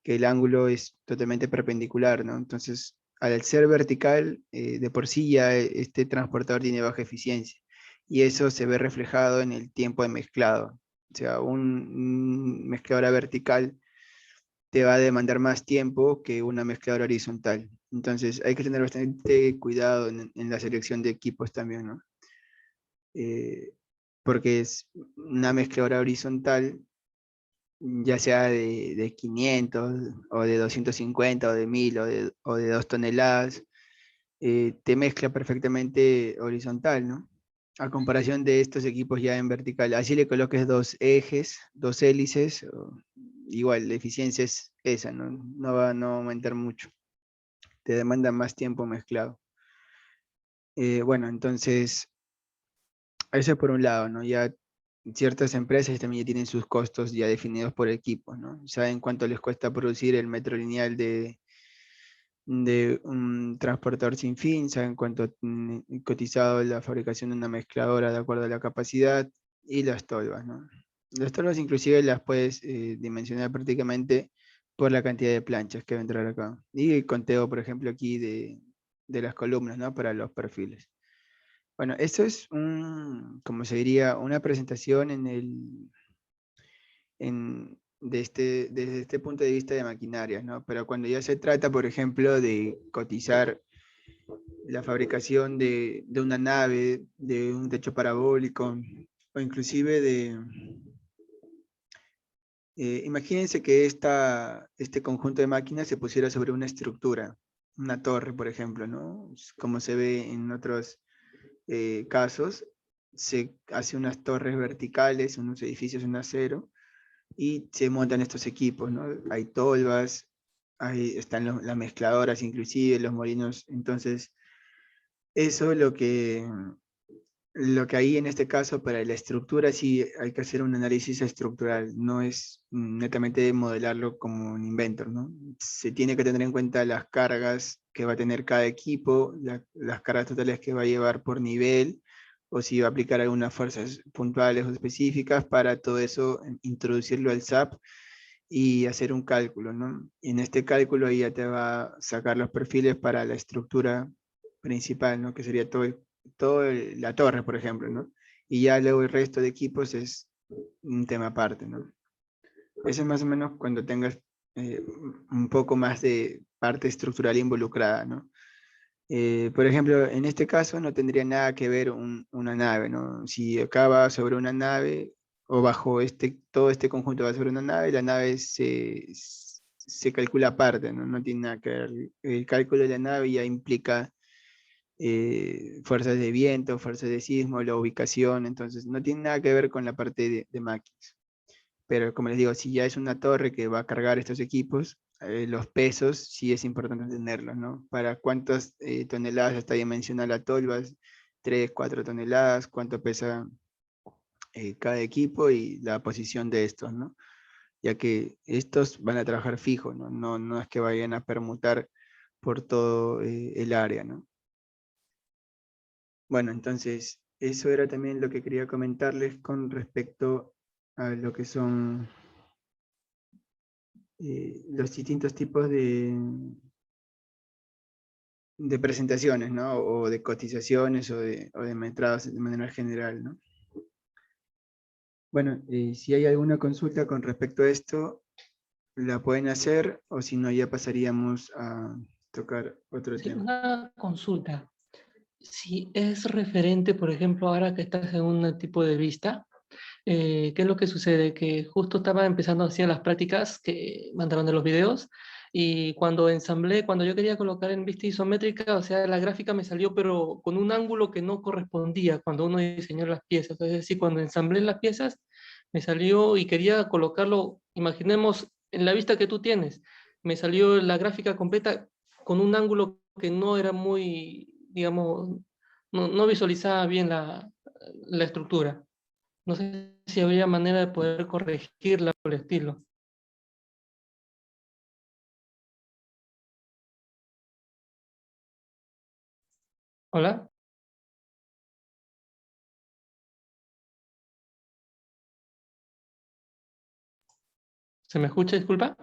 S1: que el ángulo es totalmente perpendicular, ¿no? Entonces, al ser vertical, de por sí ya este transportador tiene baja eficiencia, y eso se ve reflejado en el tiempo de mezclado. O sea, un mezcladora vertical te va a demandar más tiempo que una mezcladora horizontal. Entonces, hay que tener bastante cuidado en la selección de equipos también, ¿no? Eh, Porque es una mezcladora horizontal, ya sea de 500 o de 250 o de 1000 o de 2 toneladas, te mezcla perfectamente horizontal, ¿no? A comparación de estos equipos ya en vertical. Así le coloques 2 ejes, 2 hélices, igual la eficiencia es esa, ¿no? No va a no aumentar mucho. Te demanda más tiempo mezclado. Bueno, entonces, eso por un lado, ¿no? Ya ciertas empresas también ya tienen sus costos ya definidos por equipo, ¿no? Saben cuánto les cuesta producir el metro lineal de un transportador sin fin, saben cuánto cotizado la fabricación de una mezcladora de acuerdo a la capacidad, y las tolvas, ¿no? Las tolvas inclusive las puedes dimensionar prácticamente por la cantidad de planchas que va a entrar acá. Y el conteo, por ejemplo, aquí de las columnas, ¿no? Para los perfiles. Bueno, esto es como se diría, una presentación desde este punto de vista de maquinarias, ¿no? Pero cuando ya se trata, por ejemplo, de cotizar la fabricación de una nave, de un techo parabólico, o inclusive imagínense que este conjunto de máquinas se pusiera sobre una estructura, una torre, por ejemplo, ¿no? Como se ve en otros casos, se hace unas torres verticales, unos edificios en acero, y se montan estos equipos, ¿no? Hay tolvas, están las mezcladoras, inclusive los molinos. Entonces, eso es lo que hay en este caso para la estructura. Sí hay que hacer un análisis estructural, no es netamente modelarlo como un inventor, ¿no? Se tiene que tener en cuenta las cargas que va a tener cada equipo, las cargas totales que va a llevar por nivel, o si va a aplicar algunas fuerzas puntuales o específicas. Para todo eso, introducirlo al SAP y hacer un cálculo, ¿no? Y en este cálculo ya te va a sacar los perfiles para la estructura principal, ¿no? Que sería la torre, por ejemplo, ¿no? Y ya luego el resto de equipos es un tema aparte, ¿no? Eso es más o menos cuando tengas eh, un poco más de parte estructural involucrada, ¿no? Por ejemplo, en este caso no tendría nada que ver una nave, ¿no? Si acaba sobre una nave, o bajo todo este conjunto va sobre una nave, la nave se calcula aparte, ¿no? No tiene nada que ver. El cálculo de la nave ya implica fuerzas de viento, fuerzas de sismo, la ubicación, entonces no tiene nada que ver con la parte de máquinas. Pero como les digo, si ya es una torre que va a cargar estos equipos, los pesos sí es importante tenerlos, ¿no? Para cuántas toneladas está dimensionada la tolva, 3, 4 toneladas, cuánto pesa cada equipo y la posición de estos, ¿no? Ya que estos van a trabajar fijo, ¿no? No es que vayan a permutar por todo el área, ¿no? Bueno, entonces, eso era también lo que quería comentarles con respecto a lo que son los distintos tipos de presentaciones, ¿no? O de cotizaciones o de metrados de manera general, ¿no? Bueno, si hay alguna consulta con respecto a esto, la pueden hacer, o si no, ya pasaríamos a tocar otro
S2: Sí,
S1: tema.
S2: una consulta. Si es referente, por ejemplo, ahora que estás en un tipo de vista, ¿qué es lo que sucede? Que justo estaba empezando así las prácticas que mandaron de los videos y cuando ensamblé, cuando yo quería colocar en vista isométrica, o sea, la gráfica me salió pero con un ángulo que no correspondía cuando uno diseñó las piezas. Es decir, cuando ensamblé las piezas, me salió y quería colocarlo, imaginemos, en la vista que tú tienes, me salió la gráfica completa con un ángulo que no era muy, digamos, no visualizaba bien la estructura. No sé si habría manera de poder corregirla por el estilo. ¿Hola? ¿Se me escucha? Disculpa.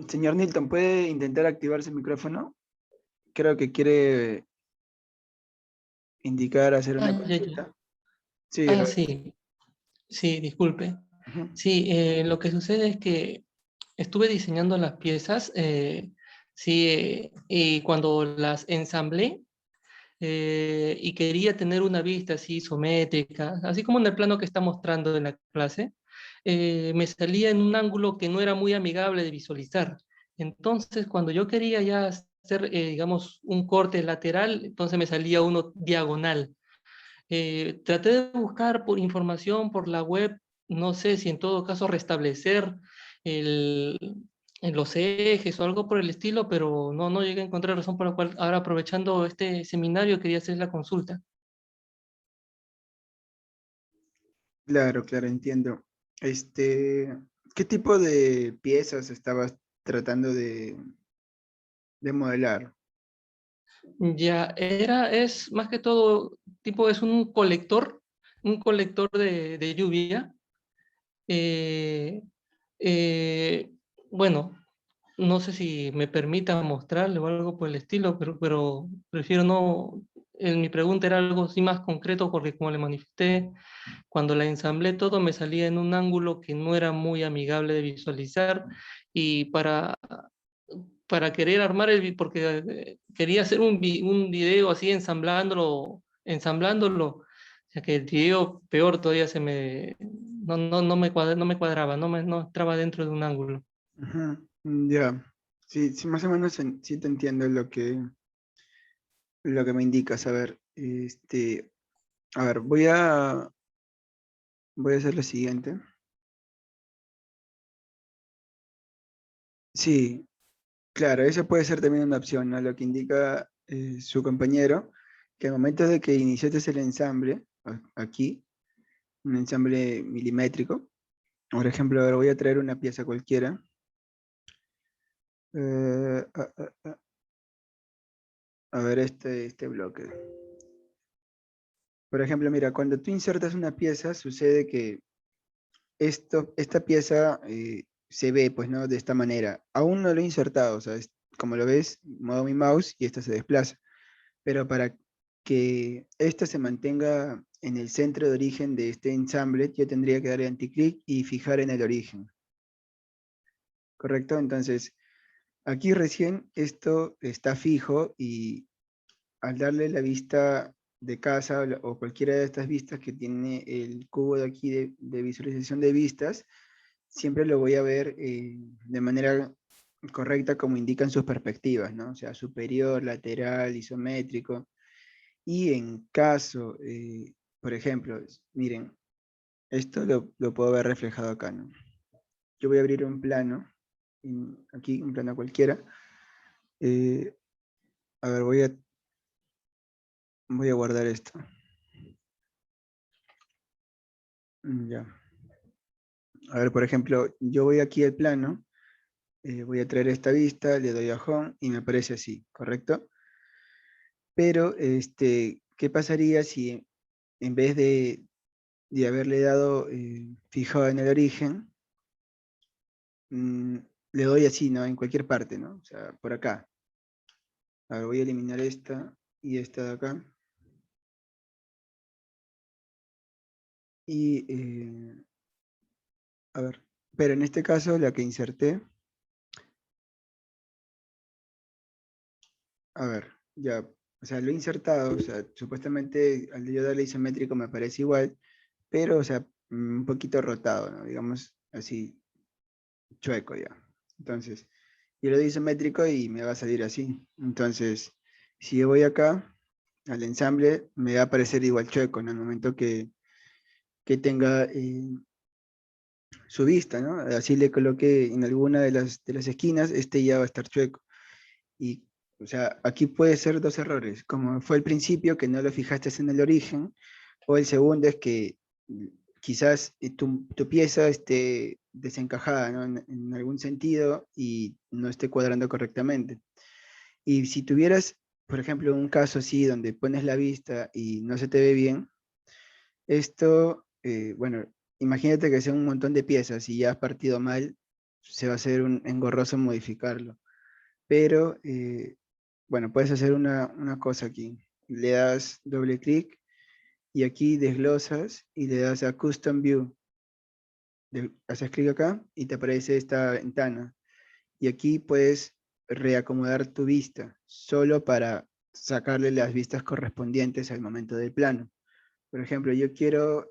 S1: Señor Nilton, ¿puede intentar activar su micrófono? Creo que quiere indicar, hacer
S2: Ah,
S1: una
S2: ya, ya.
S1: consulta. Sí, a
S2: Ah,
S1: ver.
S2: sí, sí, disculpe.
S1: Ujú.
S2: Sí, lo que sucede es que estuve diseñando las piezas, sí, y cuando las ensamblé, y quería tener una vista así isométrica, así como en el plano que está mostrando en la clase, me salía en un ángulo que no era muy amigable de visualizar. Entonces, cuando yo quería ya hacer, digamos, un corte lateral, entonces me salía uno diagonal. Traté de buscar por información por la web, no sé si en todo caso restablecer el, en los ejes o algo por el estilo, pero no llegué a encontrar razón por la cual ahora aprovechando este seminario quería hacer la consulta.
S1: Claro, claro, entiendo. ¿Qué tipo de piezas estabas tratando de modelar?
S2: Ya, es más que todo, tipo, es un colector de lluvia. Eh, eh, bueno, no sé si me permita mostrarle o algo por el estilo, pero prefiero no. Mi pregunta era algo así más concreto porque como le manifesté, cuando la ensamblé todo me salía en un ángulo que no era muy amigable de visualizar y para querer armar porque quería hacer un video así ensamblándolo, o sea que el video peor todavía no me cuadraba, no entraba dentro de un ángulo.
S1: Ujú, ya. Sí, sí, más o menos sí te entiendo lo que me indicas. A ver, a ver, voy a hacer lo siguiente. Sí, claro, eso puede ser también una opción, ¿no? Lo que indica su compañero, que al momento de que iniciaste el ensamble, aquí, un ensamble milimétrico, por ejemplo, ahora voy a traer una pieza cualquiera. eh, a, a- a- a ver este bloque. Por ejemplo, mira, cuando tú insertas una pieza, sucede que esta pieza se ve, pues, ¿no? De esta manera. Aún no lo he insertado, o sea, como lo ves, muevo mi mouse y esta se desplaza. Pero para que esta se mantenga en el centro de origen de este ensamble, yo tendría que darle anticlic y fijar en el origen, ¿correcto? Entonces, aquí recién esto está fijo y al darle la vista de casa o cualquiera de estas vistas que tiene el cubo de aquí de visualización de vistas, siempre lo voy a ver de manera correcta como indican sus perspectivas, ¿no? O sea, superior, lateral, isométrico. Y en caso, por ejemplo, miren, esto lo puedo ver reflejado acá, ¿no? Yo voy a abrir un plano, aquí un plano cualquiera. eh, a ver, voy a guardar esto. Ya. A ver, por ejemplo, yo voy aquí al plano, voy a traer esta vista, le doy a Home y me aparece así, ¿correcto? Pero, ¿qué pasaría si en vez de haberle dado fijado en el origen, mm, le doy así, ¿no? En cualquier parte, ¿no? O sea, por acá. A ver, voy a eliminar esta y esta de acá. Y, a ver, pero en este caso, la que inserté, a ver, ya, o sea, lo he insertado, o sea, supuestamente al yo darle isométrico me parece igual, pero, o sea, un poquito rotado, ¿no? Digamos así, chueco ya. Entonces, yo le doy isométrico y me va a salir así. Entonces, si yo voy acá al ensamble, me va a aparecer igual chueco, ¿no? En el momento que tenga su vista, ¿no? Así le coloqué en alguna de las esquinas, este ya va a estar chueco. Y, o sea, aquí puede ser dos errores, como fue al principio que no lo fijaste en el origen, o el segundo es que quizás tu pieza esté desencajada, ¿no? En algún sentido y no esté cuadrando correctamente. Y si tuvieras, por ejemplo, un caso así donde pones la vista y no se te ve bien, esto, bueno, imagínate que sea un montón de piezas y ya has partido mal, se va a hacer engorroso modificarlo. Pero, bueno, puedes hacer una cosa aquí. Le das doble clic y aquí desglosas y le das a Custom View. Haces clic acá y te aparece esta ventana. Y aquí puedes reacomodar tu vista, solo para sacarle las vistas correspondientes al momento del plano. Por ejemplo, yo quiero,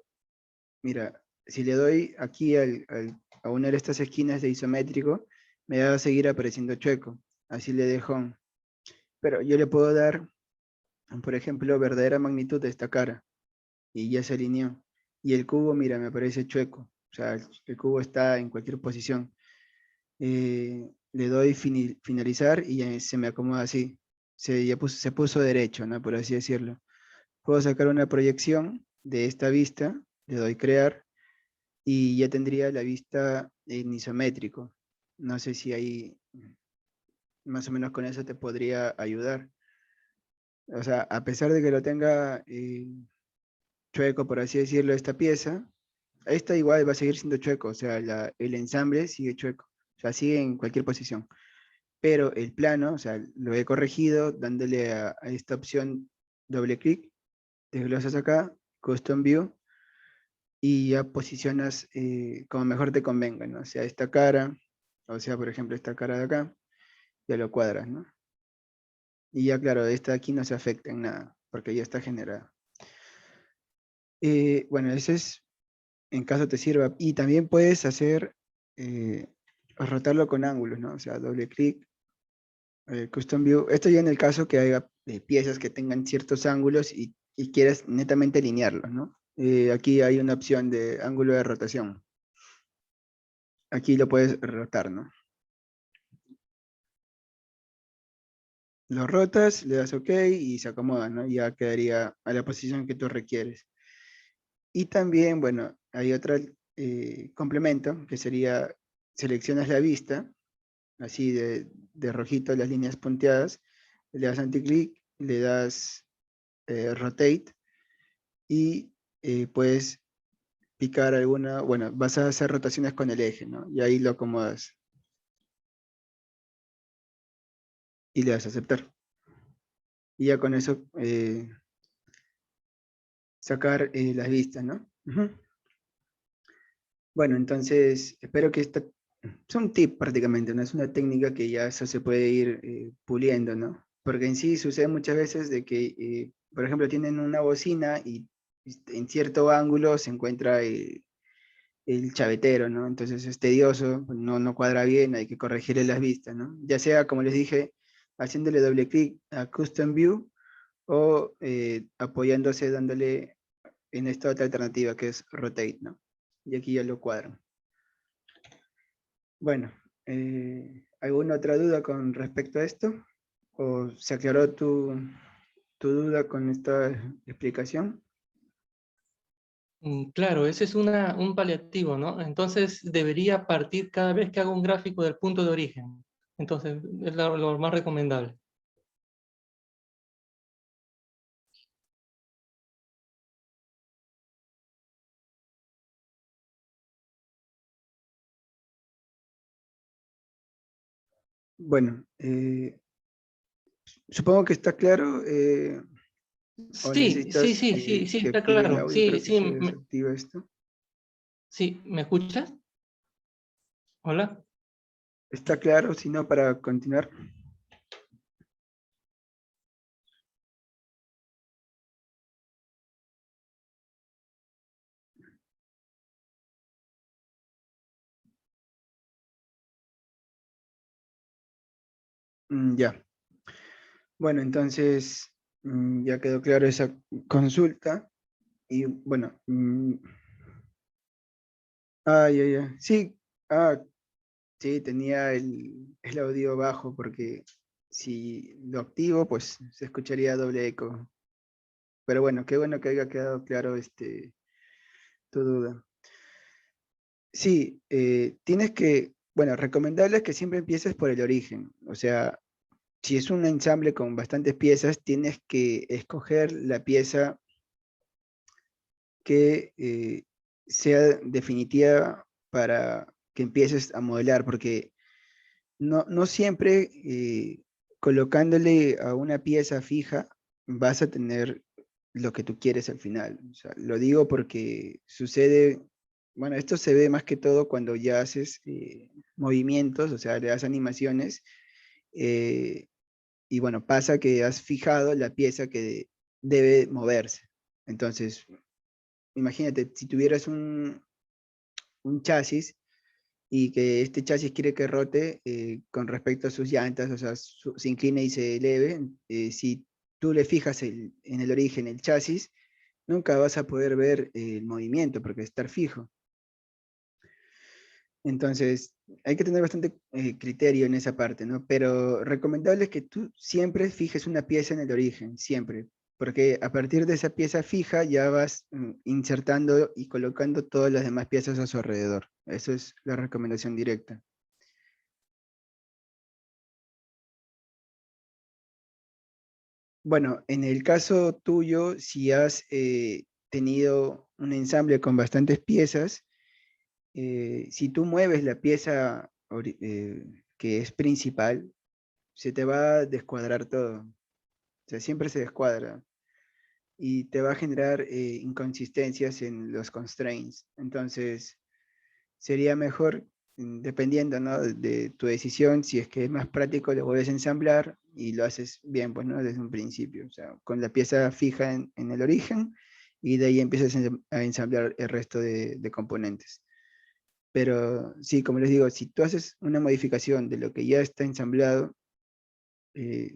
S1: mira, si le doy aquí a una de estas esquinas de isométrico, me va a seguir apareciendo chueco. Así le dejo. Pero yo le puedo dar, por ejemplo, verdadera magnitud de esta cara. Y ya se alineó. Y el cubo, mira, me aparece chueco. O sea, el cubo está en cualquier posición. Le doy finalizar y ya se me acomoda así. Se puso derecho, ¿no? Por así decirlo. Puedo sacar una proyección de esta vista, le doy crear y ya tendría la vista en isométrico. No sé si ahí más o menos con eso te podría ayudar. O sea, a pesar de que lo tenga chueco, por así decirlo, esta pieza, esta igual va a seguir siendo chueco, o sea, el ensamble sigue chueco, o sea, sigue en cualquier posición. Pero el plano, o sea, lo he corregido dándole a esta opción doble clic, desglosas acá, Custom View, y ya posicionas como mejor te convenga, ¿no? O sea, esta cara, o sea, por ejemplo, esta cara de acá, ya lo cuadras, ¿no? Y ya, claro, esta de aquí no se afecta en nada, porque ya está generada. Bueno, ese es en caso te sirva. Y también puedes hacer, rotarlo con ángulos, ¿no? O sea, doble clic, Custom View. Esto ya en el caso que haya piezas que tengan ciertos ángulos y quieras netamente alinearlos, ¿no? Aquí hay una opción de ángulo de rotación. Aquí lo puedes rotar, ¿no? Lo rotas, le das OK y se acomoda, ¿no? Ya quedaría a la posición que tú requieres. Y también, bueno, hay otro complemento que sería seleccionas la vista, así de rojito las líneas punteadas, le das anticlic, le das rotate y puedes picar alguna, bueno, vas a hacer rotaciones con el eje, ¿no? Y ahí lo acomodas y le das a aceptar. Y ya con eso sacar las vistas, ¿no? Ujú. Bueno, entonces espero que esta es un tip prácticamente, ¿no? Es una técnica que ya eso se puede ir puliendo, ¿no? Porque en sí sucede muchas veces de que, por ejemplo, tienen una bocina y en cierto ángulo se encuentra el chavetero, ¿no? Entonces es tedioso, no cuadra bien, hay que corregirle las vistas, ¿no? Ya sea, como les dije, haciéndole doble clic a Custom View o apoyándose, dándole en esta otra alternativa que es Rotate, ¿no? Y aquí ya lo cuadran. Bueno, ¿alguna otra duda con respecto a esto? ¿O se aclaró tu duda con esta explicación?
S2: Claro, ese es un paliativo, ¿no? Entonces debería partir cada vez que hago un gráfico del punto de origen. Entonces es lo más recomendable.
S1: Bueno, supongo que está claro. ¿O
S2: Sí, sí,
S1: necesitas
S2: sí, sí, sí,
S1: que
S2: está
S1: active el
S2: claro.
S1: audio?
S2: Sí,
S1: Creo que
S2: sí,
S1: se desactiva esto.
S2: sí, ¿me escuchas? Hola.
S1: ¿Está claro? Si no, para continuar. Ya. Bueno, entonces ya quedó claro esa consulta. Y bueno, ya. Sí, ah, sí, tenía el audio bajo porque si lo activo, pues se escucharía doble eco. Pero bueno, qué bueno que haya quedado claro tu duda. Sí, tienes que, bueno, recomendable es que siempre empieces por el origen. O sea, si es un ensamble con bastantes piezas, tienes que escoger la pieza que sea definitiva para que empieces a modelar, porque no siempre colocándole a una pieza fija vas a tener lo que tú quieres al final. O sea, lo digo porque sucede, bueno, esto se ve más que todo cuando ya haces movimientos, o sea, le das animaciones, eh, y bueno, pasa que has fijado la pieza que debe moverse. Entonces, imagínate, si tuvieras un chasis y que este chasis quiere que rote con respecto a sus llantas, o sea, se incline y se eleve, si tú le fijas en el origen el chasis, nunca vas a poder ver el movimiento porque estar fijo. Entonces, hay que tener bastante criterio en esa parte, ¿no? Pero recomendable es que tú siempre fijes una pieza en el origen, siempre, porque a partir de esa pieza fija ya vas insertando y colocando todas las demás piezas a su alrededor. Eso es la recomendación directa. Bueno, en el caso tuyo, si has tenido un ensamble con bastantes piezas, si tú mueves la pieza que es principal, se te va a descuadrar todo. O sea, siempre se descuadra y te va a generar inconsistencias en los constraints. Entonces, sería mejor, dependiendo, ¿no? de tu decisión, si es que es más práctico, lo vuelves a ensamblar y lo haces bien, pues, ¿no? Desde un principio, o sea, con la pieza fija en el origen y de ahí empiezas a ensamblar el resto de componentes. Pero sí, como les digo, si tú haces una modificación de lo que ya está ensamblado,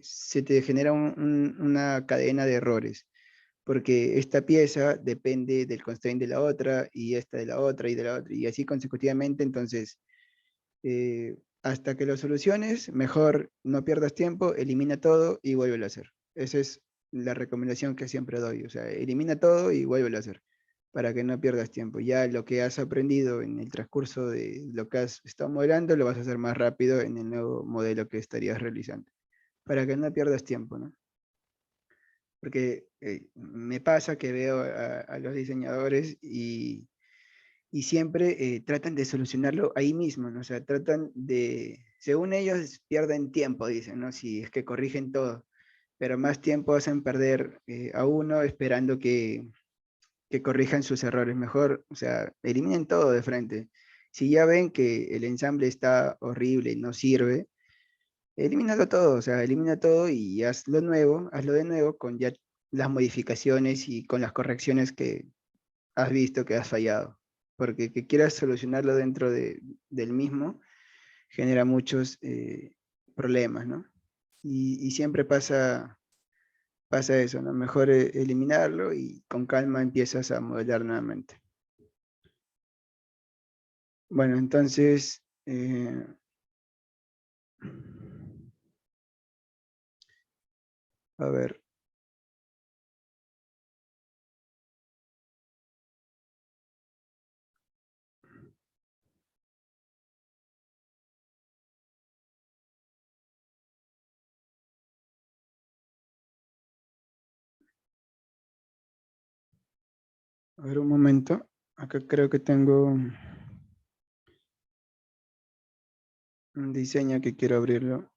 S1: se te genera una cadena de errores, porque esta pieza depende del constraint de la otra, y esta de la otra, y de la otra, y así consecutivamente. Entonces, hasta que lo soluciones, mejor no pierdas tiempo, elimina todo y vuélvelo a hacer. Esa es la recomendación que siempre doy, o sea, elimina todo y vuélvelo a hacer, para que no pierdas tiempo. Ya lo que has aprendido en el transcurso de lo que has estado modelando, lo vas a hacer más rápido en el nuevo modelo que estarías realizando, para que no pierdas tiempo, ¿no? Porque me pasa que veo a los diseñadores y siempre tratan de solucionarlo ahí mismo, ¿no? O sea, tratan de, según ellos, pierden tiempo, dicen, ¿no? Si es que corrigen todo, pero más tiempo hacen perder a uno esperando que corrijan sus errores. Mejor, o sea, eliminen todo de frente. Si ya ven que el ensamble está horrible y no sirve, elimínalo todo, o sea, elimina todo y hazlo de nuevo con ya las modificaciones y con las correcciones que has visto que has fallado. Porque que quieras solucionarlo dentro del mismo genera muchos problemas, ¿no? Y siempre pasa eso, ¿no? Mejor eliminarlo y con calma empiezas a modelar nuevamente. Bueno, entonces, a ver, a ver un momento. Acá creo que tengo un diseño que quiero abrirlo.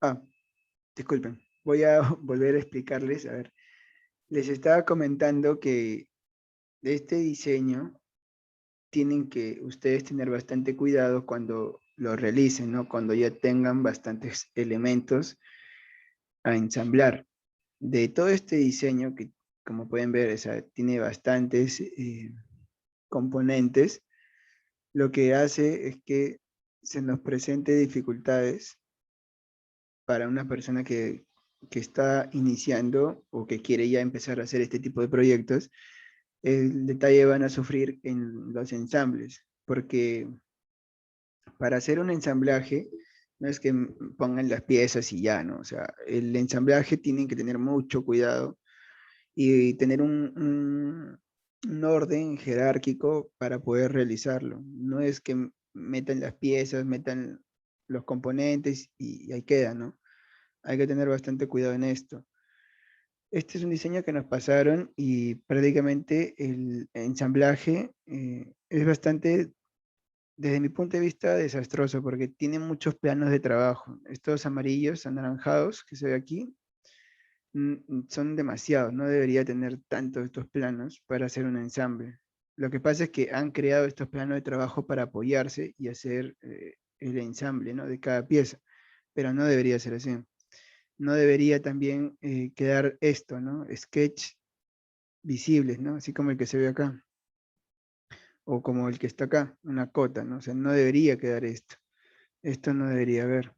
S1: Ah, disculpen, voy a volver a explicarles. A ver, les estaba comentando que de este diseño tienen que ustedes tener bastante cuidado cuando lo realicen, ¿no? Cuando ya tengan bastantes elementos a ensamblar. De todo este diseño, que como pueden ver, o sea, tiene bastantes componentes, lo que hace es que se nos presente dificultades para una persona que está iniciando o que quiere ya empezar a hacer este tipo de proyectos. El detalle van a sufrir en los ensambles, porque para hacer un ensamblaje no es que pongan las piezas y ya, ¿no? O sea, el ensamblaje tienen que tener mucho cuidado y tener un orden jerárquico para poder realizarlo. No es que metan las piezas, metan los componentes y ahí queda, ¿no? Hay que tener bastante cuidado en esto. Este es un diseño que nos pasaron y prácticamente el ensamblaje es bastante, desde mi punto de vista, desastroso porque tiene muchos planos de trabajo. Estos amarillos, anaranjados que se ve aquí, son demasiados. No debería tener tantos estos planos para hacer un ensamble. Lo que pasa es que han creado estos planos de trabajo para apoyarse y hacer el ensamble, ¿no? De cada pieza, pero no debería ser así. No debería también quedar esto, ¿no? Sketch visibles, ¿no? Así como el que se ve acá, o como el que está acá, una cota, ¿no? O sea, no debería quedar esto. Esto no debería haber.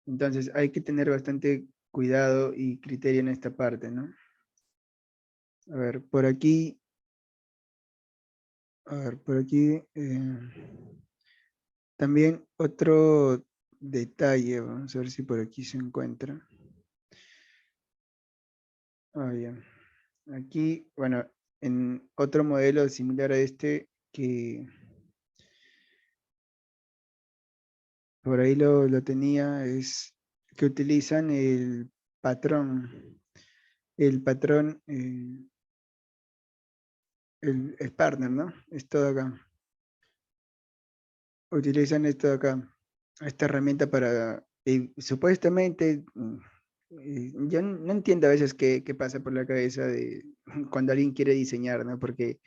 S1: Entonces hay que tener bastante cuidado y criterio en esta parte, ¿no? A ver, por aquí, también otro detalle, vamos a ver si por aquí se encuentra. Ah, ya. Aquí, bueno, en otro modelo similar a este, que por ahí lo tenía, es que utilizan patrón, el patrón, el partner, ¿no? Esto de acá. Utilizan esto de acá, esta herramienta para, supuestamente, yo no entiendo a veces qué pasa por la cabeza de cuando alguien quiere diseñar, ¿no? Porque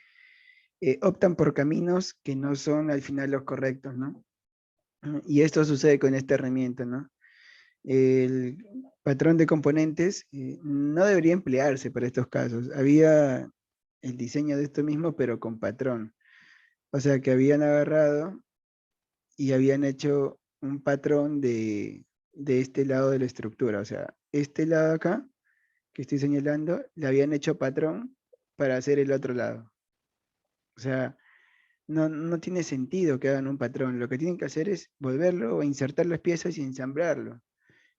S1: optan por caminos que no son al final los correctos, ¿no? Y esto sucede con esta herramienta, ¿no? El patrón de componentes no debería emplearse para estos casos. Había el diseño de esto mismo, pero con patrón. O sea, que habían agarrado y habían hecho un patrón de este lado de la estructura. O sea, este lado acá, que estoy señalando, le habían hecho patrón para hacer el otro lado. O sea, no tiene sentido que hagan un patrón. Lo que tienen que hacer es volverlo o insertar las piezas y ensamblarlo.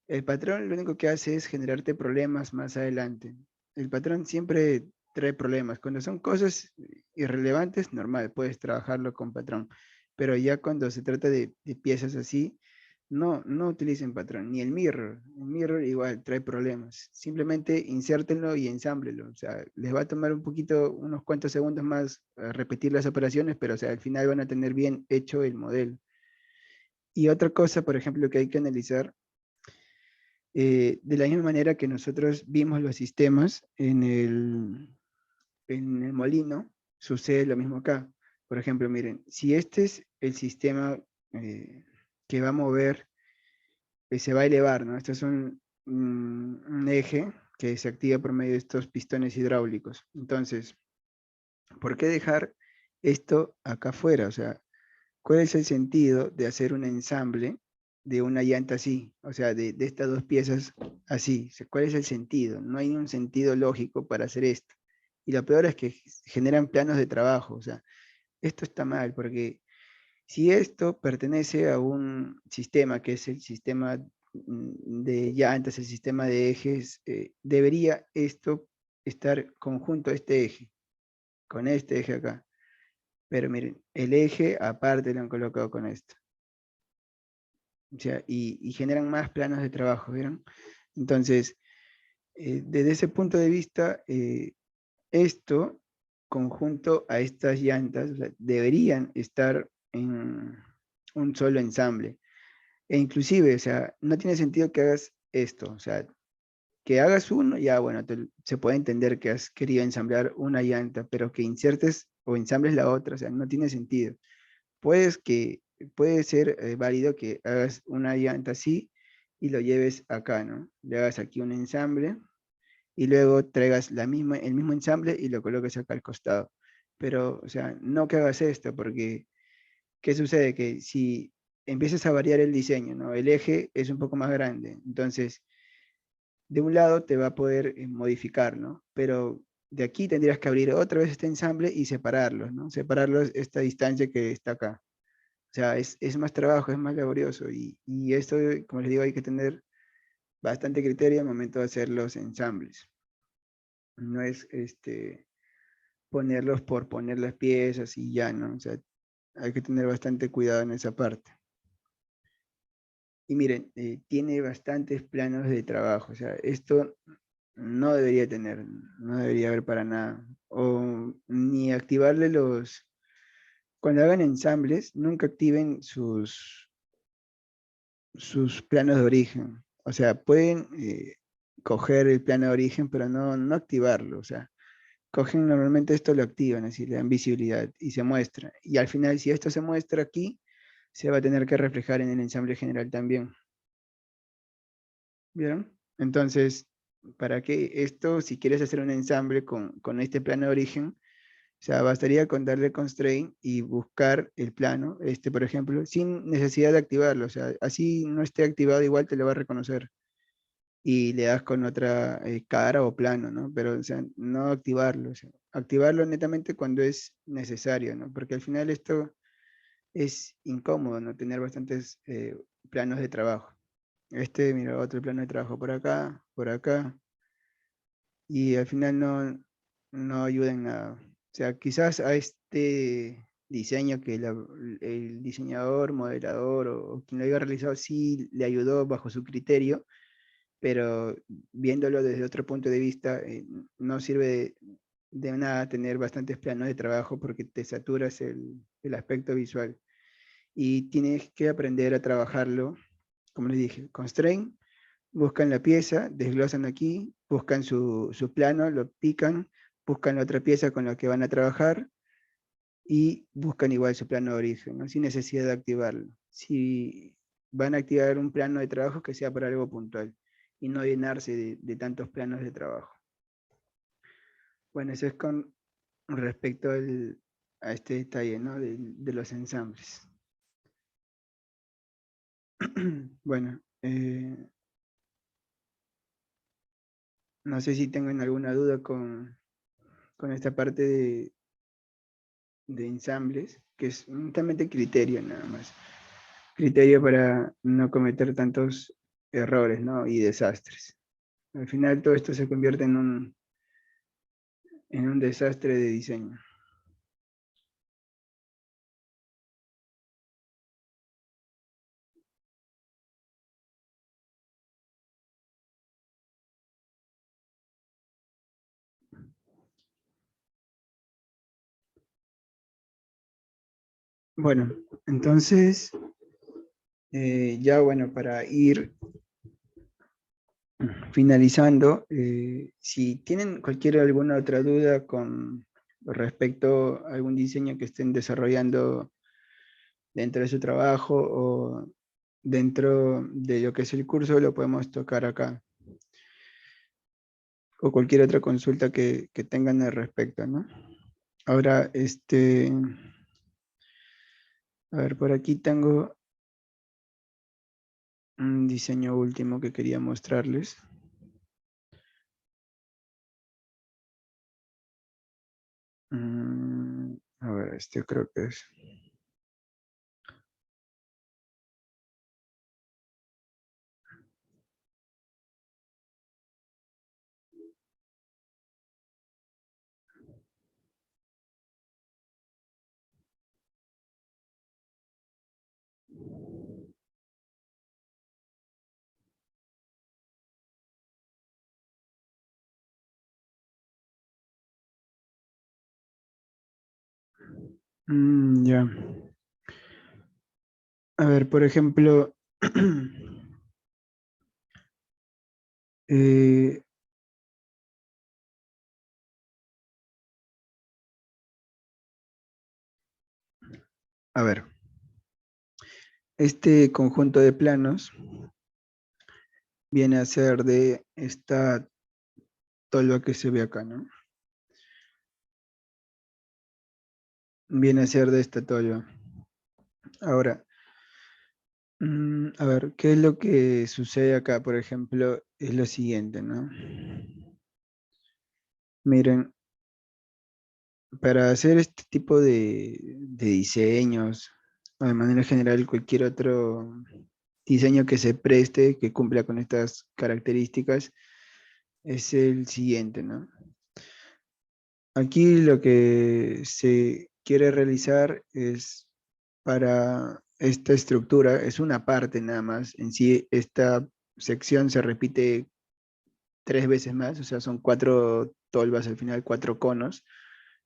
S1: El patrón lo único que hace es generarte problemas más adelante. El patrón siempre trae problemas. Cuando son cosas irrelevantes, normal, puedes trabajarlo con patrón. Pero ya cuando se trata de piezas así, no utilicen patrón. Ni el mirror. El mirror igual trae problemas. Simplemente insértenlo y ensámblelo. O sea, les va a tomar un poquito, unos cuantos segundos más repetir las operaciones, pero o sea, al final van a tener bien hecho el modelo. Y otra cosa, por ejemplo, que hay que analizar de la misma manera que nosotros vimos los sistemas en el molino, sucede lo mismo acá. Por ejemplo, miren, si este es el sistema que va a mover, se va a elevar, ¿no? Este es un eje que se activa por medio de estos pistones hidráulicos. Entonces, ¿por qué dejar esto acá afuera? O sea, ¿cuál es el sentido de hacer un ensamble de una llanta así? O sea, de estas dos piezas así. O sea, ¿cuál es el sentido? No hay un sentido lógico para hacer esto. Y lo peor es que generan planos de trabajo. O sea, esto está mal porque si esto pertenece a un sistema que es el sistema de llantas, el sistema de ejes, debería esto estar conjunto a este eje, con este eje acá. Pero miren, el eje aparte lo han colocado con esto. O sea, y generan más planos de trabajo, ¿vieron? Entonces, desde ese punto de vista, esto, conjunto a estas llantas, o sea, deberían estar en un solo ensamble. E inclusive, o sea, no tiene sentido que hagas esto, o sea, que hagas uno, ya bueno, se puede entender que has querido ensamblar una llanta, pero que insertes o ensambles la otra, o sea, no tiene sentido. Puede ser válido que hagas una llanta así y lo lleves acá, ¿no? Le hagas aquí un ensamble y luego traigas el mismo ensamble y lo coloques acá al costado. Pero, o sea, no que hagas esto, porque ¿qué sucede? Que si empiezas a variar el diseño, ¿no? El eje es un poco más grande, entonces de un lado te va a poder modificar, ¿no? Pero de aquí tendrías que abrir otra vez este ensamble y separarlos, ¿no? Separarlos esta distancia que está acá. O sea, es más trabajo, es más laborioso y esto, como les digo, hay que tener bastante criterio al momento de hacer los ensambles. No es ponerlos por poner las piezas y ya, ¿no? O sea, hay que tener bastante cuidado en esa parte. Y miren, tiene bastantes planos de trabajo, o sea, esto no debería tener, no debería haber para nada. O ni activarle cuando hagan ensambles, nunca activen sus planos de origen. O sea, pueden coger el plano de origen, pero no activarlo. O sea, cogen normalmente esto, lo activan, así le dan visibilidad y se muestra. Y al final, si esto se muestra aquí, se va a tener que reflejar en el ensamble general también. ¿Vieron? Entonces, ¿para qué esto? Si quieres hacer un ensamble con este plano de origen, o sea, bastaría con darle constraint y buscar el plano, por ejemplo, sin necesidad de activarlo. O sea, así no esté activado, igual te lo va a reconocer. Y le das con otra cara o plano, ¿no? Pero, o sea, no activarlo. O sea, activarlo netamente cuando es necesario, ¿no? Porque al final esto es incómodo, ¿no? Tener bastantes planos de trabajo. Mira, otro plano de trabajo por acá, y al final no ayuda en nada. O sea, quizás a este diseño que el diseñador, modelador o quien lo haya realizado sí le ayudó bajo su criterio, pero viéndolo desde otro punto de vista, no sirve de nada tener bastantes planos de trabajo porque te saturas el aspecto visual. Y tienes que aprender a trabajarlo, como les dije, constraint, buscan la pieza, desglosan aquí, buscan su plano, lo pican, buscan la otra pieza con la que van a trabajar y buscan igual su plano de origen, ¿no? Sin necesidad de activarlo. Si van a activar un plano de trabajo, que sea para algo puntual y no llenarse de tantos planos de trabajo. Bueno, eso es con respecto a este detalle, ¿no? De los ensambles. Bueno, no sé si tengan alguna duda con esta parte de ensambles, que es únicamente criterio nada más. Criterio para no cometer tantos errores, ¿no? Y desastres. Al final todo esto se convierte en un desastre de diseño. Bueno, entonces, ya bueno, para ir finalizando, si tienen alguna otra duda con respecto a algún diseño que estén desarrollando dentro de su trabajo o dentro de lo que es el curso, lo podemos tocar acá. O cualquier otra consulta que tengan al respecto, ¿no? Ahora, a ver, por aquí tengo un diseño último que quería mostrarles. A ver, creo que es. Ya. A ver, por ejemplo, Eh, a ver, este conjunto de planos viene a ser de esta tolva que se ve acá, ¿no? Viene a ser de esta tolva. Ahora, a ver, ¿qué es lo que sucede acá? Por ejemplo, es lo siguiente, ¿no? Miren, para hacer este tipo de diseños, o de manera general cualquier otro diseño que se preste, que cumpla con estas características, es el siguiente, ¿no? Aquí lo que se quiere realizar es para esta estructura, es una parte nada más. En sí, esta sección se repite 3 veces más, o sea, son 4 tolvas al final, 4 conos.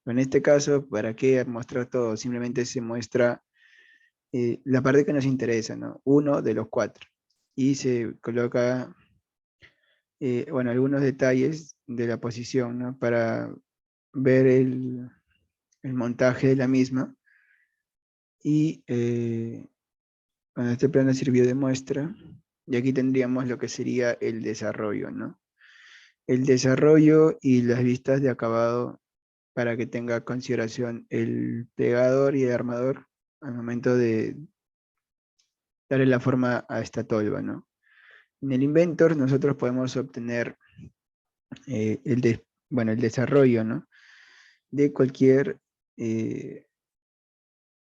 S1: En este caso, ¿para qué mostrar todo? Simplemente se muestra la parte que nos interesa, ¿no? Uno de los 4. Y se coloca, bueno, algunos detalles de la posición, ¿no? Para ver el montaje de la misma. Y bueno, este plano sirvió de muestra. Y aquí tendríamos lo que sería el desarrollo, ¿no? El desarrollo y las vistas de acabado para que tenga consideración el plegador y el armador al momento de darle la forma a esta tolva, ¿no? En el Inventor nosotros podemos obtener bueno, el desarrollo, ¿no? De cualquier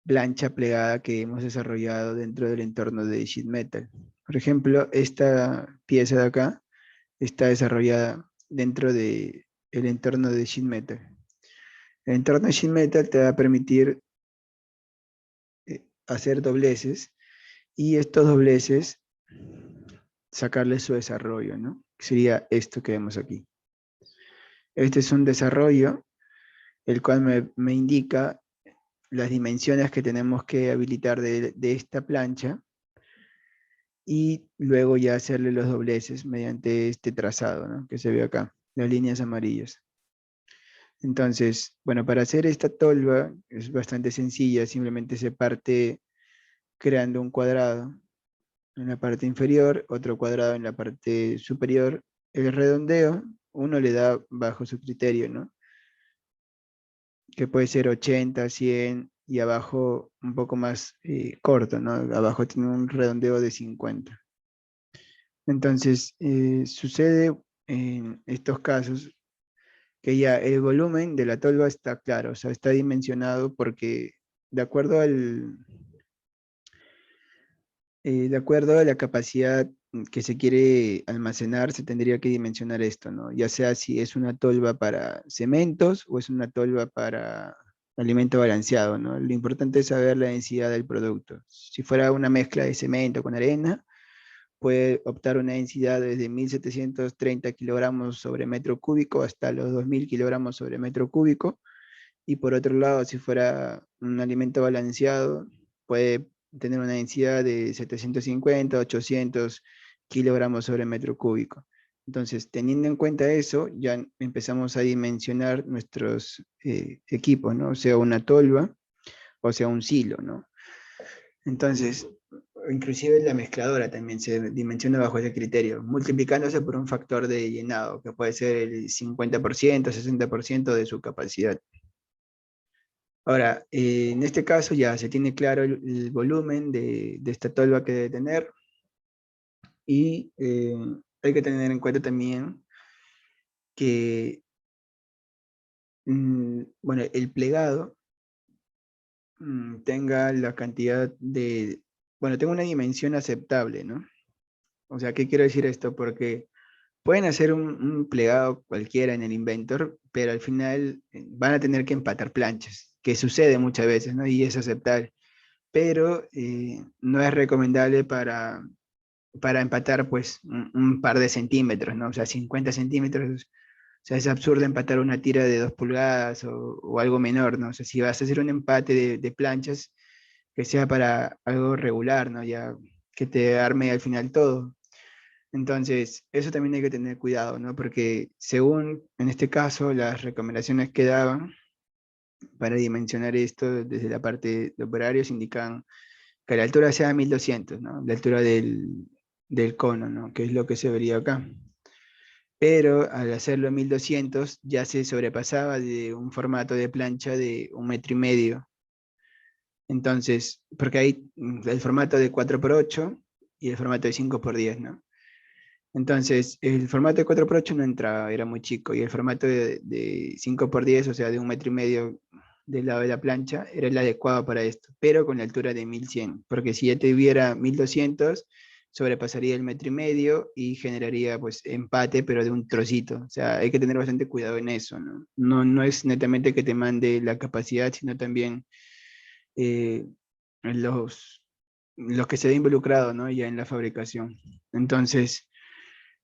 S1: plancha plegada que hemos desarrollado dentro del entorno de sheet metal. Por ejemplo, esta pieza de acá está desarrollada dentro del entorno de sheet metal. El entorno de sheet metal te va a permitir hacer dobleces y estos dobleces sacarle su desarrollo, ¿no? Sería esto que vemos aquí. Este es un desarrollo, el cual me indica las dimensiones que tenemos que habilitar de esta plancha y luego ya hacerle los dobleces mediante este trazado, ¿no? Que se ve acá, las líneas amarillas. Entonces, bueno, para hacer esta tolva es bastante sencilla, simplemente se parte creando un cuadrado en la parte inferior, otro cuadrado en la parte superior. El redondeo, uno le da bajo su criterio, ¿no? Que puede ser 80, 100 y abajo un poco más corto, ¿no? Abajo tiene un redondeo de 50. Entonces, sucede en estos casos que ya el volumen de la tolva está claro, o sea, está dimensionado porque de acuerdo de acuerdo a la capacidad que se quiere almacenar, se tendría que dimensionar esto, ¿no? Ya sea si es una tolva para cementos o es una tolva para alimento balanceado, ¿no? Lo importante es saber la densidad del producto. Si fuera una mezcla de cemento con arena, puede optar una densidad desde 1730 kilogramos sobre metro cúbico hasta los 2000 kilogramos sobre metro cúbico. Y por otro lado, si fuera un alimento balanceado, puede tener una densidad de 750, 800 kilogramos sobre metro cúbico. Entonces, teniendo en cuenta eso, ya empezamos a dimensionar nuestros equipos, ¿no? O sea, una tolva o sea, un silo, ¿no? Entonces, inclusive la mezcladora también se dimensiona bajo ese criterio, multiplicándose por un factor de llenado, que puede ser el 50%, 60% de su capacidad. Ahora, en este caso ya se tiene claro el volumen de esta tolva que debe tener y hay que tener en cuenta también que, bueno, el plegado tenga la cantidad de, bueno, tenga una dimensión aceptable, ¿no? O sea, ¿qué quiero decir esto? Porque pueden hacer un plegado cualquiera en el Inventor, pero al final van a tener que empatar planchas, que sucede muchas veces, ¿no? Y es aceptable. Pero no es recomendable para empatar pues un par de centímetros, ¿no? O sea, 50 centímetros, o sea, es absurdo empatar una tira de 2 pulgadas o algo menor, ¿no? O sea, si vas a hacer un empate de planchas, que sea para algo regular, ¿no? Ya que te arme al final todo. Entonces, eso también hay que tener cuidado, ¿no? Porque según, en este caso, las recomendaciones que daban para dimensionar esto desde la parte de operarios indican que la altura sea 1200, ¿no? La altura del cono, ¿no? Que es lo que se vería acá. Pero al hacerlo en 1200 ya se sobrepasaba de un formato de plancha de 1,5 metros. Entonces, porque hay el formato de 4x8 y el formato de 5x10, ¿no? Entonces, el formato de 4x8 no entraba, era muy chico, y el formato de 5x10, o sea, de 1,5 metros del lado de la plancha, era el adecuado para esto, pero con la altura de 1100, porque si ya tuviera 1200, sobrepasaría el 1,5 metros y generaría pues empate, pero de un trocito. O sea, hay que tener bastante cuidado en eso, ¿no? No es netamente que te mande la capacidad, sino también eh, los, los que se ve involucrado, ¿no? Ya en la fabricación. Entonces,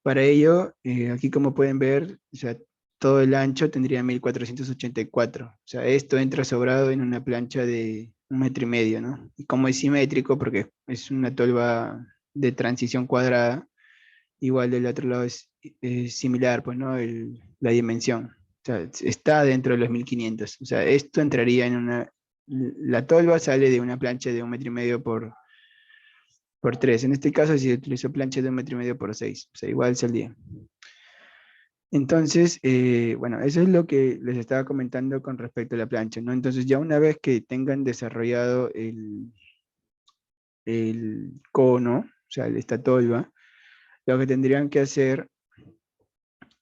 S1: para ello, aquí como pueden ver, o sea, todo el ancho tendría 1484. O sea, esto entra sobrado en una plancha de 1,5 metros, ¿no? Y como es simétrico, porque es una tolva de transición cuadrada, igual del otro lado es similar, pues, ¿no? La dimensión. O sea, está dentro de los 1500. O sea, esto entraría en una... La tolva sale de una plancha de 1,5 metros por 3. En este caso, si se utilizó plancha de 1,5 metros por 6. O sea, igual saldría. Entonces, bueno, eso es lo que les estaba comentando con respecto a la plancha, ¿no? Entonces, ya una vez que tengan desarrollado el cono, o sea, esta tolva, lo que tendrían que hacer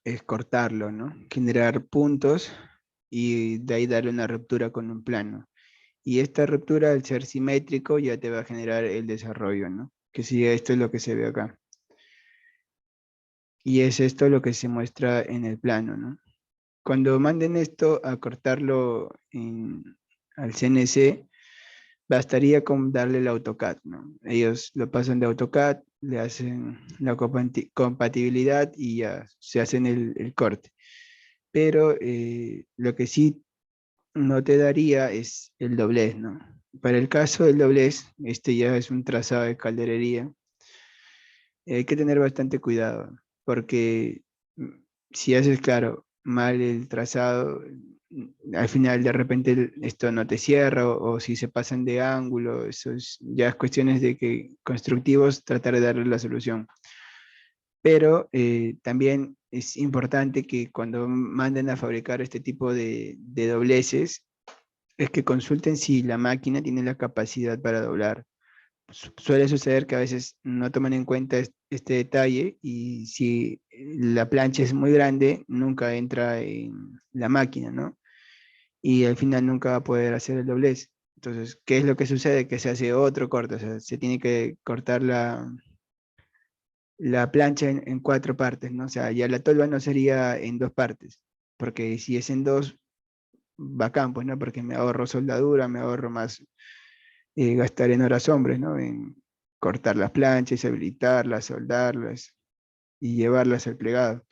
S1: es cortarlo, ¿no? Generar puntos y de ahí darle una ruptura con un plano. Y esta ruptura, al ser simétrico, ya te va a generar el desarrollo, ¿no? Que sí, esto es lo que se ve acá. Y es esto lo que se muestra en el plano, ¿no? Cuando manden esto a cortarlo al CNC, bastaría con darle el AutoCAD, ¿no? Ellos lo pasan de AutoCAD, le hacen la compatibilidad y ya se hacen el corte. Pero lo que sí no te daría es el doblez, ¿no? Para el caso del doblez, este ya es un trazado de calderería, hay que tener bastante cuidado, porque mm, si haces, claro, mal el trazado, al final de repente esto no te cierra, o si se pasan de ángulo, eso ya es cuestiones de que constructivos tratar de darle la solución. Pero también es importante que cuando manden a fabricar este tipo de dobleces, es que consulten si la máquina tiene la capacidad para doblar. Suele suceder que a veces no toman en cuenta este detalle, y si la plancha es muy grande, nunca entra en la máquina, ¿no? Y al final nunca va a poder hacer el doblez. Entonces, ¿qué es lo que sucede? Que se hace otro corte, o sea, se tiene que cortar la plancha en 4 partes, ¿no? O sea, ya la tolva no sería en 2 partes, porque si es en dos, bacán, pues, ¿no? Porque me ahorro soldadura, me ahorro más gastar en horas hombres, ¿no? En cortar las planchas, habilitarlas, soldarlas y llevarlas al plegado.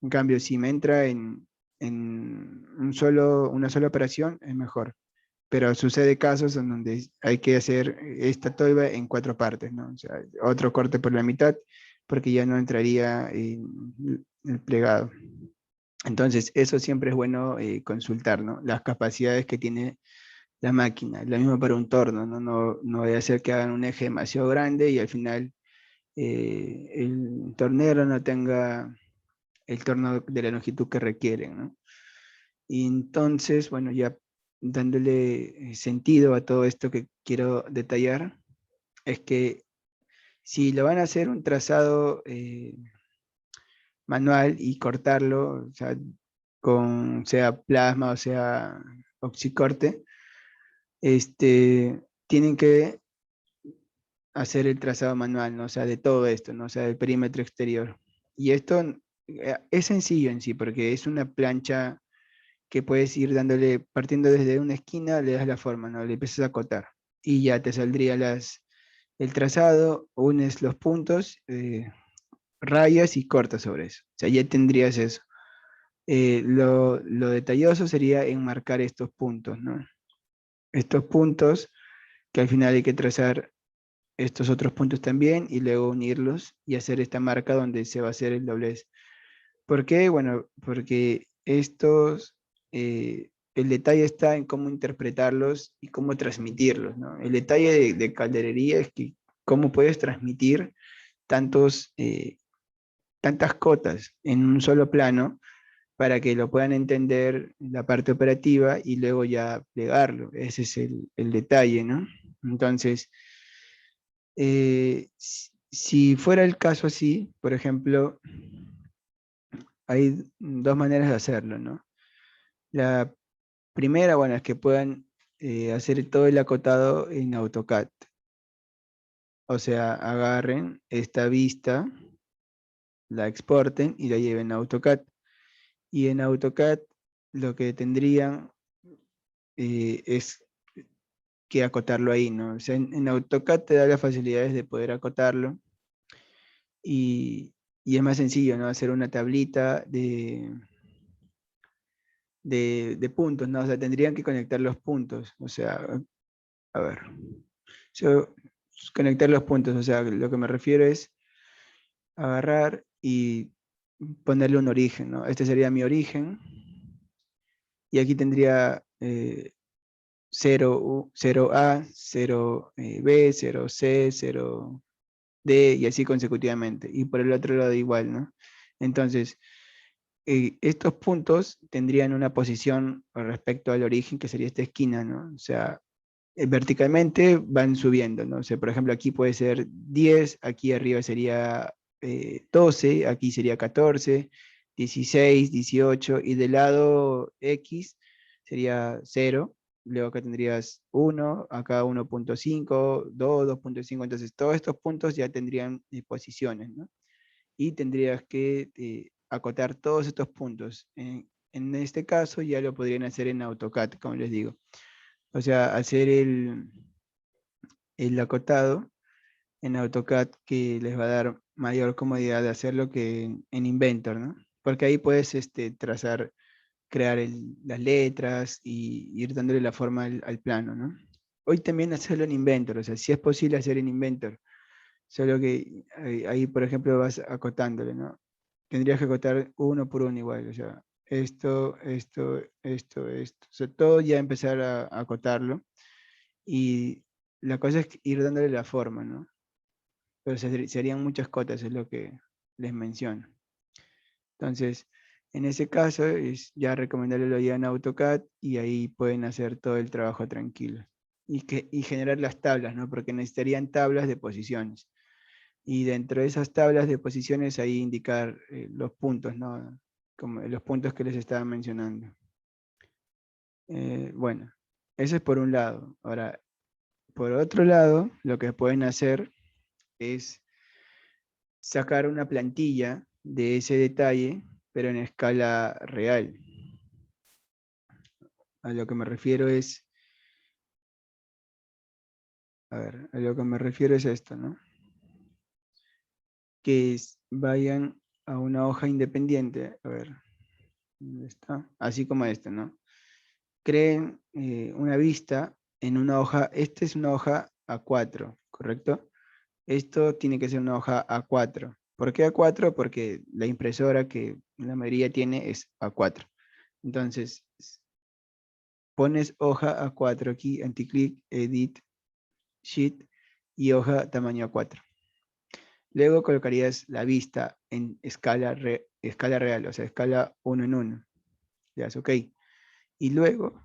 S1: En cambio, si me entra en una sola operación, es mejor. Pero sucede casos en donde hay que hacer esta tolva en 4 partes, ¿no? O sea, otro corte por la mitad, porque ya no entraría en el plegado. Entonces, eso siempre es bueno consultar, ¿no? Las capacidades que tiene la máquina. Lo mismo para un torno, ¿no? No voy a hacer que hagan un eje demasiado grande y al final el tornero no tenga el torno de la longitud que requieren, ¿no? Y entonces, bueno, ya dándole sentido a todo esto que quiero detallar, es que si lo van a hacer un trazado manual y cortarlo, o sea, con sea plasma o sea oxicorte, tienen que hacer el trazado manual, ¿no? O sea, de todo esto, ¿no? O sea, del perímetro exterior. Y esto es sencillo en sí, porque es una plancha que puedes ir dándole, partiendo desde una esquina, le das la forma, ¿no? Le empiezas a acotar. Y ya te saldría el trazado, unes los puntos, rayas y cortas sobre eso. O sea, ya tendrías eso. Lo detalloso sería enmarcar estos puntos, ¿no? Estos puntos que al final hay que trazar estos otros puntos también y luego unirlos y hacer esta marca donde se va a hacer el doblez. ¿Por qué? Bueno, porque el detalle está en cómo interpretarlos y cómo transmitirlos, ¿no? El detalle de calderería es que cómo puedes transmitir tantos, tantas cotas en un solo plano para que lo puedan entender la parte operativa y luego ya plegarlo. Ese es el detalle, ¿no? Entonces, si fuera el caso así, por ejemplo, hay dos maneras de hacerlo, ¿no? La primera, bueno, es que puedan hacer todo el acotado en AutoCAD. O sea, agarren esta vista, la exporten y la lleven a AutoCAD. Y en AutoCAD lo que tendrían es que acotarlo ahí, ¿no? O sea, en AutoCAD te da las facilidades de poder acotarlo y, y es más sencillo, ¿no? Hacer una tablita de puntos, ¿no? O sea, tendrían que conectar los puntos, o sea, a ver, so, conectar los puntos, o sea, lo que me refiero es agarrar y ponerle un origen, ¿no? Este sería mi origen y aquí tendría 0A, 0B, 0C, 0D y así consecutivamente. Y por el otro lado igual, ¿no? Entonces, estos puntos tendrían una posición respecto al origen, que sería esta esquina, ¿no? O sea, verticalmente van subiendo, ¿no? O sea, por ejemplo, aquí puede ser 10, aquí arriba sería 12, aquí sería 14, 16, 18, y del lado X sería 0, luego acá tendrías 1, acá 1.5, 2, 2.5, entonces todos estos puntos ya tendrían posiciones, ¿no? Y tendrías que acotar todos estos puntos. En este caso ya lo podrían hacer en AutoCAD, como les digo. O sea, hacer el acotado en AutoCAD que les va a dar mayor comodidad de hacerlo que en Inventor, ¿no? Porque ahí puedes trazar, crear las letras y ir dándole la forma al plano, ¿no? Hoy también hacerlo en Inventor, o sea, si es posible hacer en Inventor, solo que ahí, por ejemplo, vas acotándole, ¿no? Tendrías que acotar uno por uno igual, o sea, esto. O sea, todo ya empezar a acotarlo y la cosa es ir dándole la forma, ¿no? Pero serían muchas cotas, es lo que les menciono. Entonces, en ese caso, es ya recomendarle lo ya en AutoCAD y ahí pueden hacer todo el trabajo tranquilo. Y generar las tablas, ¿no? Porque necesitarían tablas de posiciones. Y dentro de esas tablas de posiciones, ahí indicar los puntos, ¿no? Como los puntos que les estaba mencionando. Bueno, eso es por un lado. Ahora, por otro lado, lo que pueden hacer es sacar una plantilla de ese detalle, pero en escala real. A lo que me refiero es, a ver, a lo que me refiero es esto, ¿no? Que vayan a una hoja independiente, a ver, ¿dónde está? Así como esta, ¿no? Creen una vista en una hoja, esta es una hoja A4, ¿correcto? Esto tiene que ser una hoja A4. ¿Por qué A4? Porque la impresora que la mayoría tiene es A4. Entonces, pones hoja A4 aquí, anticlick, edit, sheet y hoja tamaño A4. Luego colocarías la vista en escala real, o sea, escala 1 en 1. Le das OK. Y luego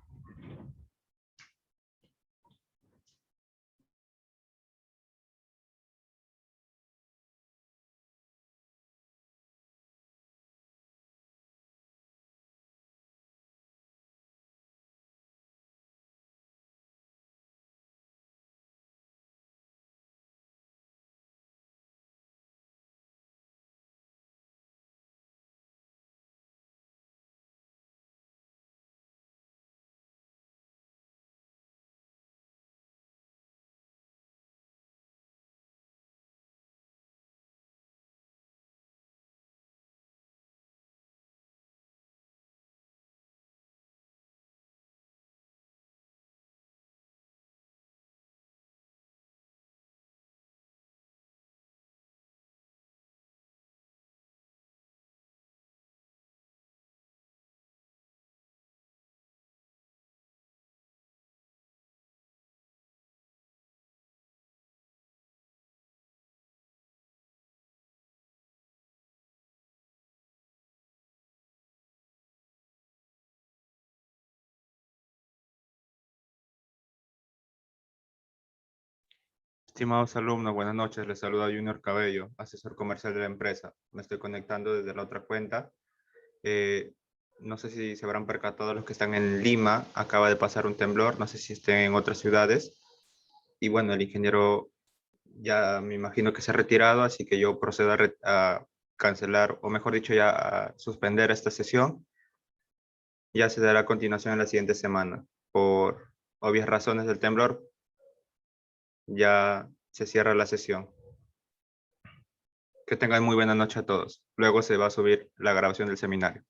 S3: Estimados alumnos, buenas noches. Les saluda Junior Cabello, asesor comercial de la empresa. Me estoy conectando desde la otra cuenta. No sé si se habrán percatado los que están en Lima. Acaba de pasar un temblor. No sé si estén en otras ciudades. Y bueno, el ingeniero ya me imagino que se ha retirado, así que yo procedo a cancelar, o mejor dicho, ya a suspender esta sesión. Ya se dará a continuación en la siguiente semana. Por obvias razones del temblor, ya se cierra la sesión. Que tengan muy buena noche a todos. Luego se va a subir la grabación del seminario.